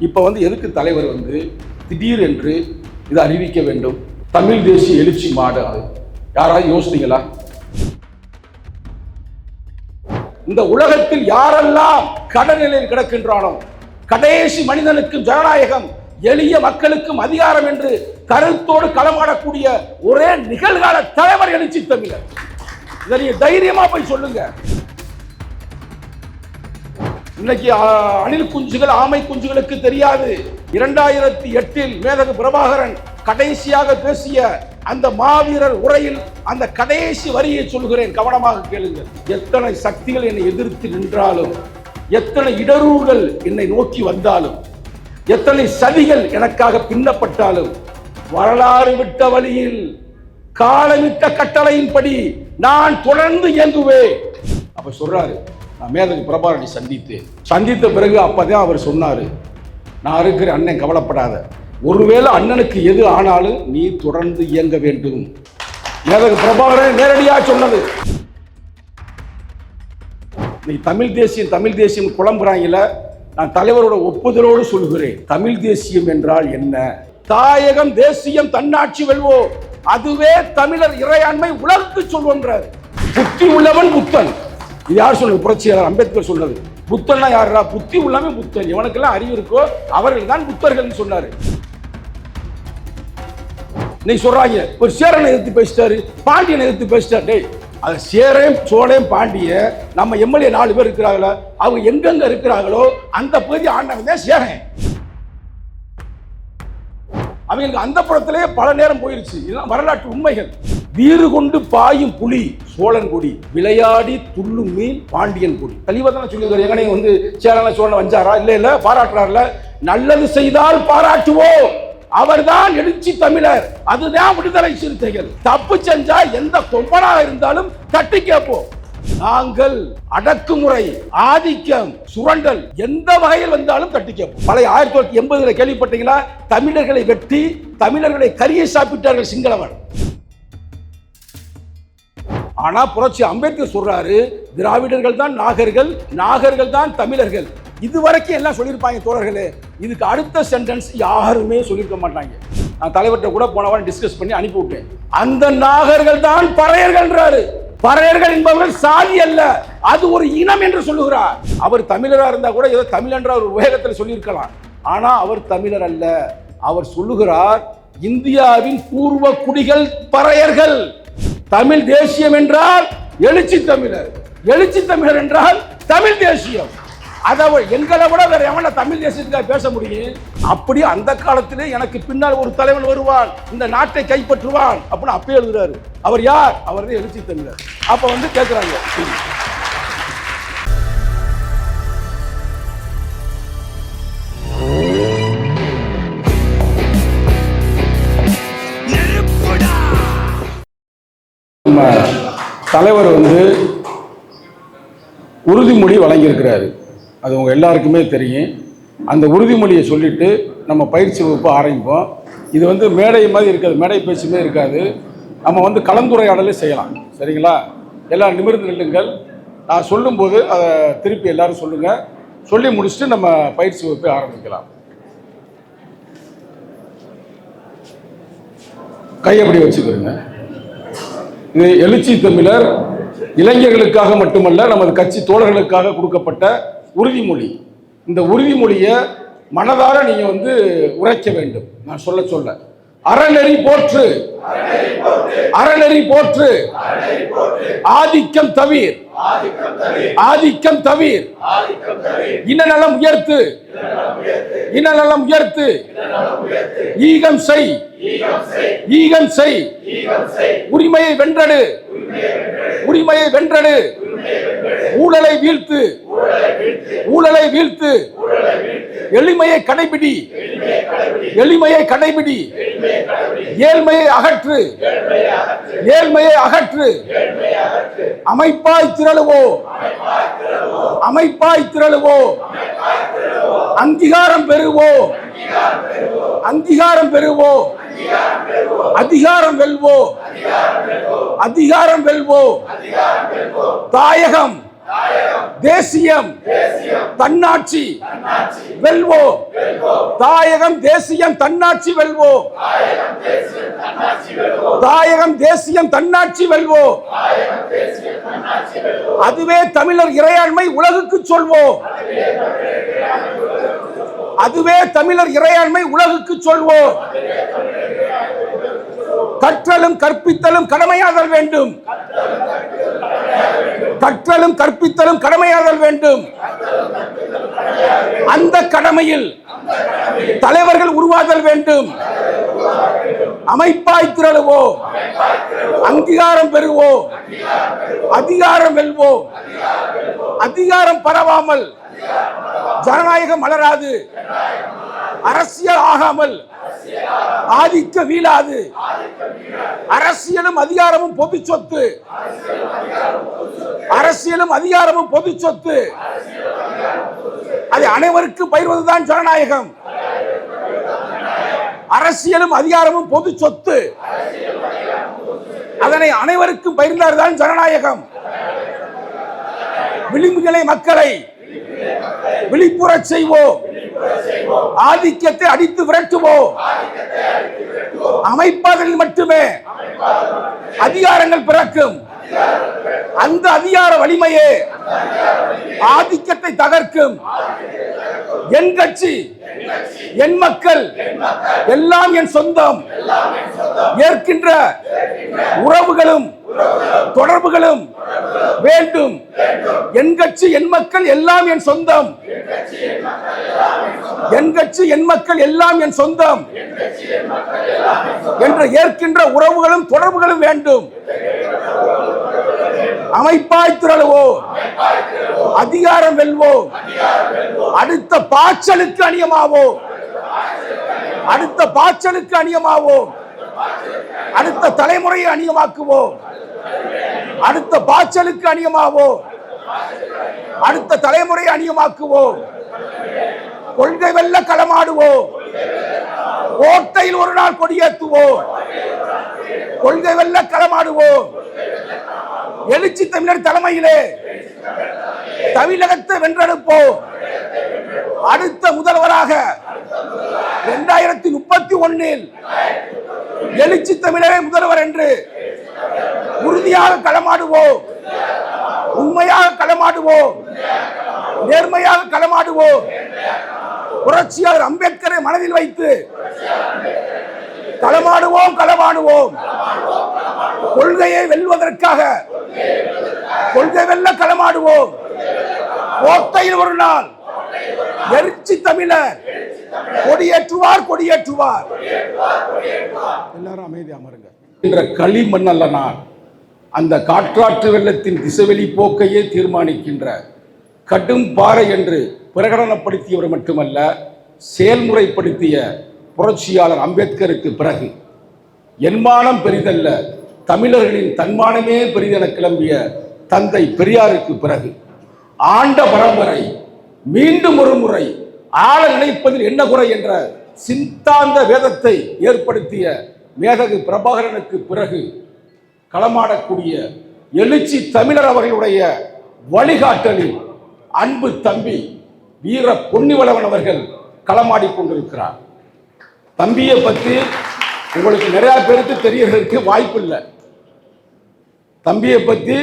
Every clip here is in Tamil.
இப்போ எதுக்கு தலைவர் திடீர் என்று இதை அறிவிக்க வேண்டும்? தமிழ் தேசிய எழுச்சி மாடு அது யாராவது யோசித்தீங்களா? இந்த உலகத்தில் யாரெல்லாம் கடநிலையில் கிடக்கின்றானோ, கடைசி மனிதனுக்கும் ஜனநாயகம், எளிய மக்களுக்கும் அதிகாரம் என்று கருத்தோடு களமாடக்கூடிய ஒரே நிகழ்கால தலைவர் எழுச்சி தமிழர். இதை நீங்க தைரியமா போய் சொல்லுங்க. இன்னைக்கு அணில் குஞ்சுகள் ஆமை குஞ்சுகளுக்கு தெரியாது. 2008 மேதகு பிரபாகரன் கடைசியாக பேசிய அந்த மாவீரர் உரையில் அந்த கடைசி வரியை சொல்கிறேன், கவனமாக கேளுங்கள். எத்தனை சக்திகள் என்னை எதிர்த்து நின்றாலும், எத்தனை இடரூர்கள் என்னை நோக்கி வந்தாலும், எத்தனை சதிகள் எனக்காக பின்னப்பட்டாலும், வரலாறு விட்ட வழியில் காலமிட்ட கட்டளையின்படி நான் தொடர்ந்து இயங்குவேன். அப்ப சொல்றாரு, நான் மேதகு பிரபாகரனை சந்தித்த பிறகு அப்பதான் அவர் சொன்னாரு, நான் இருக்கிற அண்ணன், கவலைப்படாத, ஒருவேளை அண்ணனுக்கு எது ஆனாலும் நீ தொடர்ந்து இயங்க வேண்டும். மேதகு பிரபாகரன் நேரடியாக சொன்னது. நீ தமிழ் தேசியம் குழம்புறாங்கல, நான் தலைவரோட ஒப்புதலோடு சொல்கிறேன். தமிழ் தேசியம் என்றால் என்ன? தாயகம் தேசியம் தன்னாட்சி வெல்வோ, அதுவே தமிழர் இறையாண்மை உலகுக்கு சொல்வன்றார். புத்தி உள்ளவன் புத்தன். இது யார் சொன்னது? புரட்சியாளர் அம்பேத்கர் சொன்னது. புத்தன்னா யாரா? புத்தி உள்ளவன் புத்தன். எவனுக்கெல்லாம் அறிவு இருக்கோ அவர்கள் தான் புத்தர்கள் சொன்னாரு. நீ சொல்றாங்க ஒரு சேரனை எதிர்த்து பேசிட்டாரு, பாண்டியனை எதிர்த்து பேசிட்டாரு. டேய், அது சேரன் சோழன் பாண்டிய நம்ம எம்எல்ஏ 4 பேர் இருக்கிறாங்களோ, அவங்க எங்கெங்க இருக்கிறாங்களோ அந்த பகுதி ஆண்டவன் தான் சேரன். அவங்களுக்கு அந்த புறத்திலேயே பல நேரம் போயிருச்சு. இதெல்லாம் வரலாற்று உண்மைகள். வீறு கொண்டு பாயும் புலி சோழன் கொடி, விளையாடி துள்ளும் மீன் பாண்டியன் கொடி. தெளிவா தானே சொல்லியிருக்காரு. எங்கனே சேரன சோழன் வஞ்சாரா? இல்ல பாராட்டுறாருல. நல்லது செய்தால் பாராட்டுவோம், அவர்தான் எழுச்சி தமிழர், அதுதான் விடுதலை சிறுத்தைகள். தப்பு செஞ்சா எந்த கொம்பனாக இருந்தாலும் தட்டி கேட்போம். நாங்கள் அடக்குமுறை, ஆதிக்கம், சுரண்டல் எந்த வகையில் வந்தாலும் தட்டி கேட்போம். பழைய 1980 கேள்விப்பட்டீங்களா? தமிழர்களை வெட்டி தமிழர்களை கரியை சாப்பிட்டார்கள் சிங்களவன். ஆனா புரட்சி அம்பேத்கர் சொல்றாரு, திராவிடர்கள் தான் நாகர்கள், நாகர்கள் தான் தமிழர்கள். இதுவரைக்கும் எல்லாம் சொல்லியிருப்பாங்க தோழர்களே. இதுக்கு அடுத்த சென்டென்ஸ் யாருமே சொல்லியிருக்க மாட்டாங்க. நான் தலைவர்கிட்ட கூட போன வாரம் டிஸ்கஸ் பண்ணி அனுப்பி விட்டேன். அந்த நாகர்கள் தான் பறையர்கள்ன்றாரு. பறையர்கள் என்பவர்கள் சாதி அல்ல, அது ஒரு இனம் என்று சொல்லுகிறார். அவர் தமிழராக இருந்தா கூட ஏதோ தமிழ் என்ற ஒரு வேகத்தில் சொல்லியிருக்கலாம். ஆனா அவர் தமிழர் அல்ல. அவர் சொல்லுகிறார், இந்தியாவின் பூர்வ குடிகள் பறையர்கள். தமிழ் தேசியம் என்றால் எழுச்சி தமிழர், எழுச்சி தமிழர் என்றால் தமிழ் தேசியம். அதை எங்களை விட வேற எவன தமிழ் தேசியத்துக்காக பேச முடியும்? அப்படி அந்த காலத்திலே எனக்கு பின்னால் ஒரு தலைவன் வருவான், இந்த நாட்டை கைப்பற்றுவான் அப்படின்னு அப்பயே எழுதுறாரு. அவர் யார்? அவர் தான் எழுச்சி தமிழர். அப்ப கேட்கிறாங்க, தலைவர் உறுதிமொழி வழங்கியிருக்கிறாரு. அது உங்க எல்லாருக்குமே தெரியும். அந்த உறுதிமொழியை சொல்லிட்டு நம்ம பயிற்சி வகுப்பு ஆரம்பிப்போம். இது மேடை மாதிரி இருக்காது, மேடை பேச்சுமே இருக்காது. நம்ம கலந்துரையாடலே செய்யலாம். சரிங்களா? எல்லாம் நிமிர்ந்து நில்லுங்கள். நான் சொல்லும்போது அதை திருப்பி எல்லாரும் சொல்லுங்க. சொல்லி முடிச்சுட்டு நம்ம பயிற்சி வகுப்பை ஆரம்பிக்கலாம். கையப்படி வச்சுக்கிறோங்க. இது எழுச்சி தமிழர் இளைஞர்களுக்காக மட்டுமல்ல, நமது கட்சி தோழர்களுக்காக கொடுக்கப்பட்ட உறுதிமொழி. இந்த உறுதிமொழியை மனதார நீங்க உரைக்க வேண்டும். நான் சொல்ல அறநெறி போற்று, அறநெறி போற்று, ஆதிக்கம் தவிர், ஆதிக்கம் தவிர், இனநலம் உயர்த்து, இனநலம் உயர்த்து, ஈகம் செய், ஈகம் செய், உரிமையை வென்றடு, உரிமையை வென்றடு, ஊழலை வீழ்த்து, ஊழலை வீழ்த்து, எளிமையை கடைபிடி, எளிமையை கடைபிடி, ஏழ்மையை அகற்று, ஏழ்மையை அகற்று, அமைப்பாய் திரளுவோ, அமைப்பாய் திரளுவோ, அங்கீகாரம் பெறுவோ, அங்கீகாரம் பெறுவோ, அதிகாரம் வெல்வோ, அதிகாரம் வெல்வோ, தாயகம் தேசியம் தன்னாட்சி வெல்வோம். தாயகம் தேசியம் தன்னாட்சி வெல்வோம். தாயகம் தேசியம் தன்னாட்சி வெல்வோம். அதுவே தமிழர் இறையாண்மை உலகுக்கு சொல்வோம். அதுவே தமிழர் இறையாண்மை உலகுக்கு சொல்வோம். கற்றலும் கற்பித்தலும் கடமையாதல் வேண்டும். கற்றலும் கற்பித்தலும் கடமையாதல் வேண்டும். அந்த கடமையில் தலைவர்கள் உருவாதல் வேண்டும். அமைப்பாய் திரளுவோம். அங்கீகாரம் பெறுவோம். அதிகாரம் வெல்வோம். அதிகாரம் பரவாமல் ஜனநாயகம் மலராது. அரசியல் ஆகாமல் ஆதிக்க வீழாது. அரசியலும் அதிகாரமும் பொது சொத்து. அரசியலும் அதிகாரமும் பொது சொத்து. அதை அனைவருக்கும் பகிர்வதுதான் ஜனநாயகம். அரசியலும் அதிகாரமும் பொது சொத்து. அதனை அனைவருக்கும் பகிர்ந்தால்தான் ஜனநாயகம். விளிம்புகளை மக்களை விழிப்புறச் செய்வோம். ஆதிக்கத்தை அடித்து விரட்டுவோம். அமைப்பாளரில் மட்டுமே அதிகாரங்கள் பிறக்கும். அந்த அதிகார வலிமையே ஆதிக்கத்தை தகர்க்கும். என் கட்சி, என் மக்கள், எல்லாம் என் சொந்தம். ஏற்கின்ற உறவுகளும் தொடர்புகளும் வேண்டும். என் கட்சி, என் மக்கள், எல்லாம் என் சொந்தம். என் கட்சி, என் மக்கள், எல்லாம் என் சொந்தம் என்று ஏற்கின்ற உறவுகளும் தொடர்புகளும் வேண்டும். அமைப்பாய் திரளுவோம். அதிகாரம் வெல்வோம். அடுத்த பாய்ச்சலுக்கு அணியமாவோம். அடுத்த பாய்ச்சலுக்கு அணியமாவோம். அடுத்த தலைமுறையை அணியமாக்குவோம். அடுத்த பாய்ச்சலுக்கு அணியமாவோம். அடுத்த தலைமுறையை அணியமாக்குவோம். கொள்கை வெல்ல களமாடுவோம். ஓட்டையில் ஒரு நாள் கொடியேற்றுவோம். கொள்கை வெல்ல களமாடுவோம். எழுச்சி தமிழர் தலைமையிலே தமிழகத்தை வென்றெடுப்போம். அடுத்த முதல்வராக 2031 எழுச்சி தமிழரே முதல்வர் என்று உறுதியாக களமாடுவோம். உண்மையாக களமாடுவோம். நேர்மையாக களமாடுவோம். புரட்சியாளர் அம்பேத்கரை மனதில் வைத்து களமாடுவோம். களமாடுவோம். கொள்கையை வெல்வதற்காக கொள்கை வெல்ல களமாடுவோம். கோட்டையில் ஒரு நாள் எழுச்சி தமிழர் கொடியேற்றுவார். கொடியேற்றுவார். எல்லாரும் அமைதி அமருங்க. என்ற களிமண் அல்ல நான். அந்த காற்றாற்று வெள்ளத்தின் திசைவெளி போக்கையே தீர்மானிக்கின்ற கடும் பாறை என்று பிரகடனப்படுத்தியவர் மட்டுமல்ல, செயல்முறைப்படுத்திய புரட்சியாளர் அம்பேத்கருக்கு பிறகு என்மானம் பெரிதல்ல, தமிழர்களின் தன்மானமே பெரிதென கிளம்பிய தந்தை பெரியாருக்கு பிறகு ஆண்ட பரம்பரை மீண்டும் ஒரு முறை ஆள நினைப்பதில் என்ன குறை என்ற சித்தாந்த வேதத்தை ஏற்படுத்திய மேதகு பிரபாகரனுக்கு பிறகு களமாடக்கூடிய எழுச்சி தமிழர் அவர்களுடைய வழிகாட்டலில் அன்பு தம்பி வீர பொன்னிவளவன் அவர்கள் களமாடி கொண்டிருக்கிறார். தம்பியை பற்றி உங்களுக்கு நிறைய பேருக்கு தெரியறதுக்கு வாய்ப்பு இல்லை. தம்பியை பற்றி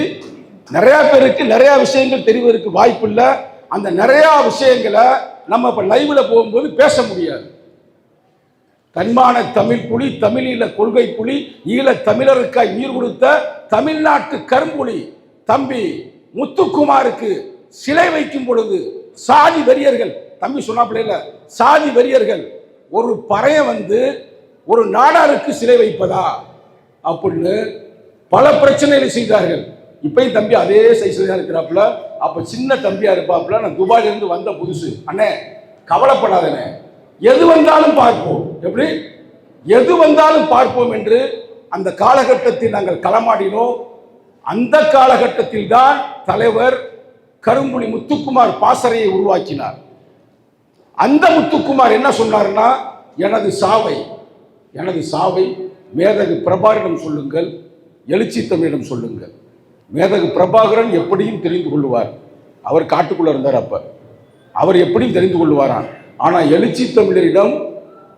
நிறைய பேருக்கு நிறைய விஷயங்கள் தெரிவதற்கு வாய்ப்பு இல்லை. அந்த நிறைய விஷயங்களை நம்ம இப்ப லைவ்ல போகும்போது பேச முடியாது. தன்மான தமிழ் புலி, தமிழீழ கொள்கை புலி, ஈழ தமிழருக்காய் உயிர் கொடுத்த தமிழ்நாட்டு கரும்புலி தம்பி முத்துக்குமாருக்கு சிலை வைக்கும் பொழுது சாதி வெறியர்கள், தம்பி சொன்னாப்பில்ல, சாதி வெறியர்கள் ஒரு பறைய வந்து ஒரு நாடாருக்கு சிலை வைப்பதா அப்படின்னு பல பிரச்சனைகளை செய்தார்கள். இப்பயும் தம்பி அதே சைஸ்ல தான் இருக்கிறாப்புல. அப்ப சின்ன தம்பியா இருப்பாப்புல. நான் துபாயில இருந்து வந்த புதுசு. அண்ணே கவலைப்படாதே, எது வந்தாலும் பார்ப்போம். எப்படி எது வந்தாலும் பார்ப்போம் என்று அந்த காலகட்டத்தில் நாங்கள் களமாடினோம். அந்த காலகட்டத்தில் தான் தலைவர் கரும்புலி முத்துக்குமார் பாசறையை உருவாக்கினார். அந்த முத்துக்குமார் என்ன சொன்னார்னா, எனது சாவை மேதகு பிரபாகரனிடம் சொல்லுங்கள், எழுச்சி தமிழிடம் சொல்லுங்கள். மேதகு பிரபாகரன் எப்படியும் தெரிந்து கொள்வார். அவர் காட்டுக்குள்ள இருந்தார். அப்ப அவர் எப்படியும் தெரிந்து கொள்வாராம். ஆனா எழுச்சி தமிழரிடம்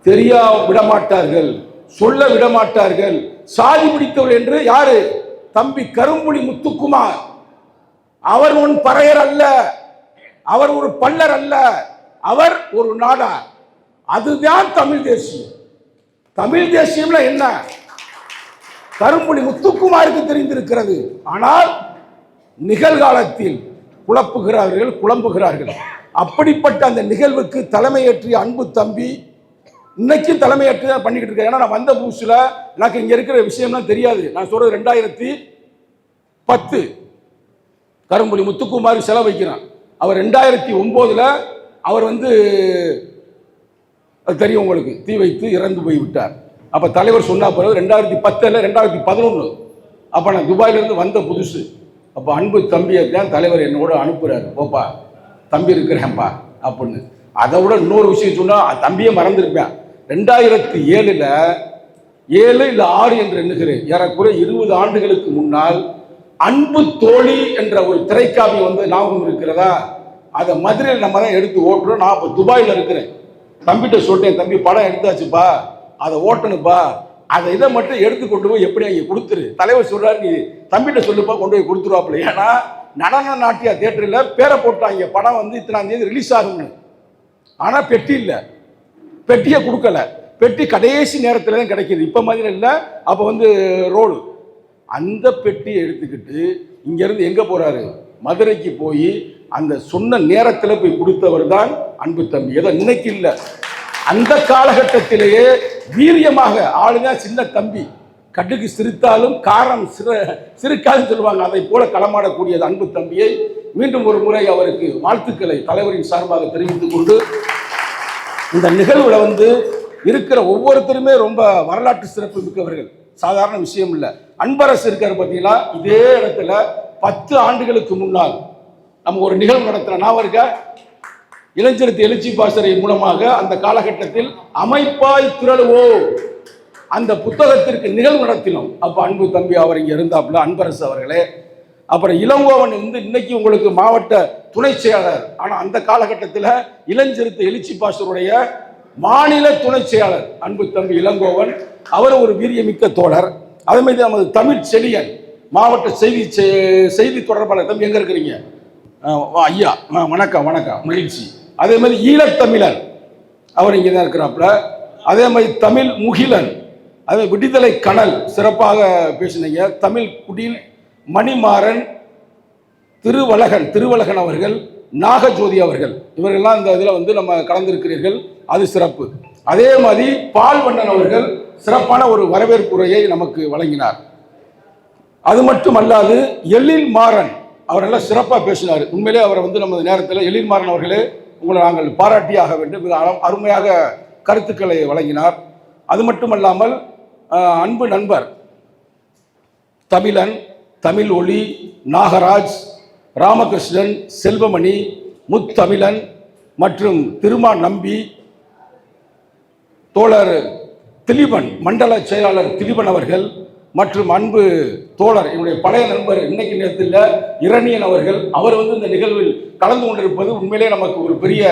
தெரியா விடமாட்டார்கள், சொல்ல விடமாட்டார்கள். சாதி பிடித்தவர் என்று யாரு? தம்பி கரும்புலி முத்துக்குமார். அவர் உன் பறையர் அல்ல, அவர் ஒரு பல்லர் அல்ல, அவர் ஒரு நாடார். அதுதான் தமிழ் தேசியம். தமிழ் தேசியம்ல என்ன? கரும்புலி முத்துக்குமாருக்கு தெரிந்திருக்கிறது. ஆனால் நிகழ்காலத்தில் குழம்புகிறார்கள். அப்படிப்பட்ட அந்த நிகழ்வுக்கு தலைமையேற்றிய அன்பு தம்பி இன்னைக்கு தலைமையேற்று தான் பண்ணிக்கிட்டு இருக்கேன். ஏன்னா நான் வந்த புதுசுல எனக்கு இங்க இருக்கிற விஷயம்லாம் தெரியாது. நான் சொல்றது 2010 கரும்புலி முத்துக்குமார் செலவு வைக்கிறான். அவர் 2009 அவர் தெரியும் உங்களுக்கு, தீ வைத்து இறந்து போய் விட்டார். அப்ப தலைவர் சொன்னா பிறகு 2010 2011 அப்ப நான் துபாயிலிருந்து வந்த புதுசு. அப்ப அன்பு தம்பியை தான் தலைவர் என்னோட அனுப்புறாரு. போப்பா தம்பி இருக்கிறேன்ப்பா அப்படின்னு. அதை விட இன்னொரு விஷயம் சொன்னா தம்பியே மறந்துருப்பேன். 2007 7 இல்ல 6 என்று எண்ணுகிறேன், ஏறக்குறைய 20 ஆண்டுகளுக்கு முன்னால் அன்பு தோழி என்ற ஒரு திரைக்காவி ஞாபகம் இருக்கிறதா? அதை மதுரையில் நம்ம தான் எடுத்து ஓட்டுறோம். நான் இப்போ துபாயில் இருக்கிறேன். தம்பிகிட்ட சொல்லிட்டேன், தம்பி படம் எடுத்தாச்சுப்பா, அதை ஓட்டணுப்பா, அதை இதை மட்டும் எடுத்து கொண்டு போய் எப்படி அங்கே கொடுத்துரு. தலைவர் சொல்றாரு, நீ தம்பிகிட்ட சொல்லுப்பா, கொண்டு போய் கொடுத்துருவாப்புல. ஏன்னா நடன நாட்டியா தியேட்டரில் பேரை போட்டாங்க, படம் இத்தனாம் தேதி ரிலீஸ் ஆகும்னு. ஆனால் பெட்டி இல்லை, பெட்டியை கொடுக்கல. பெட்டி கடைசி நேரத்தில் தான் கிடைக்கிது. இப்போ மாதிரி இல்லை, அப்போ ரோடு. அந்த பெட்டியை எடுத்துக்கிட்டு இங்கேருந்து எங்கே போகிறாரு? மதுரைக்கு போய் அந்த சொன்ன நேரத்தில் போய் கொடுத்தவர் தான் அன்பு தம்பி. ஏதோ இன்னைக்கு இல்லை, அந்த காலகட்டத்திலேயே வீரியமாக ஆளுங்க. சின்ன தம்பி கட்டுக்கு சிரித்தாலும் காரம் சிறுக்காதுன்னு சொல்லுவாங்க. அதை போல களமாடக்கூடியது அன்பு தம்பியை மீண்டும் ஒரு முறை அவருக்கு வாழ்த்துக்களை தலைவரின் சார்பாக தெரிவித்துக் கொண்டு, இந்த நிகழ்வுல இருக்கிற ஒவ்வொருத்தருமே ரொம்ப வரலாற்று சிறப்பு மிக்கவர்கள். சாதாரண விஷயம் இல்லை. அன்பரசு இருக்காரு பார்த்தீங்களா, இதே இடத்துல 10 ஆண்டுகளுக்கு முன்னால் நம்ம ஒரு நிகழ்வு நடத்தின ஞாபகம் இருக்க? இளைஞர் எழுச்சி பாசறை மூலமாக அந்த காலகட்டத்தில் அமைப்பாய் திரளுவோ அந்த புத்தகத்திற்கு நிகழ்வு நடத்தினோம். அப்ப அன்பு தம்பி அவர் இங்க இருந்தாப்புல, அன்பரசு அவர்களே. அப்புறம் இளங்கோவன் இன்னைக்கு உங்களுக்கு மாவட்ட துணை செயலாளர். ஆனா அந்த காலகட்டத்தில் இளைஞர் எழுச்சி பாசருடைய மாநில துணை செயலாளர் அன்பு தம்பி இளங்கோவன். அவர் ஒரு வீரியமிக்க தோழர். அதே மாதிரி நமது தமிழ் செழியன் மாவட்ட செய்தி தொடர்பாளர். தம்பி எங்க இருக்கிறீங்க? ஐயா வணக்கம் வணக்கம், மகிழ்ச்சி. அதே மாதிரி ஈழத்தமிழன் அவர் இங்கே தான் இருக்கிறாப்புல. அதே மாதிரி தமிழ் முகிலன், அதே விடுதலை கனல் சிறப்பாக பேசினீங்க. தமிழ் குடில் மணிமாறன், திருவழகன் அவர்கள், நாகஜோதி அவர்கள், இவர்கள்லாம் இந்த இதில் நம்ம கலந்திருக்கிறீர்கள், அது சிறப்பு. அதே மாதிரி பால்வண்ணன் அவர்கள் சிறப்பான ஒரு வரவேற்புரையை நமக்கு வழங்கினார். அது மட்டுமல்லாது எழில் மாறன் அவரெல்லாம் சிறப்பாக பேசினார். உண்மையிலே அவர் நமது நேரத்தில் எழில் மாறன் அவர்களே, உங்களை நாங்கள் பாராட்டியாக வேண்டும், மிக அருமையாக கருத்துக்களை வழங்கினார். அது மட்டுமல்லாமல் அன்பு நண்பர் தமிழன், தமிழ் ஒளி, நாகராஜ், ராமகிருஷ்ணன், செல்வமணி, முத்தமிழன் மற்றும் திருமா நம்பி, தோழர் திலீபன், மண்டல செயலாளர் திலீபன் அவர்கள் மற்றும் அன்பு தோழர் என்னுடைய பழைய நண்பர் இன்னைக்கு நேரத்தில் இரணியன் அவர்கள், அவர் இந்த நிகழ்வில் கலந்து கொண்டிருப்பது உண்மையிலே நமக்கு ஒரு பெரிய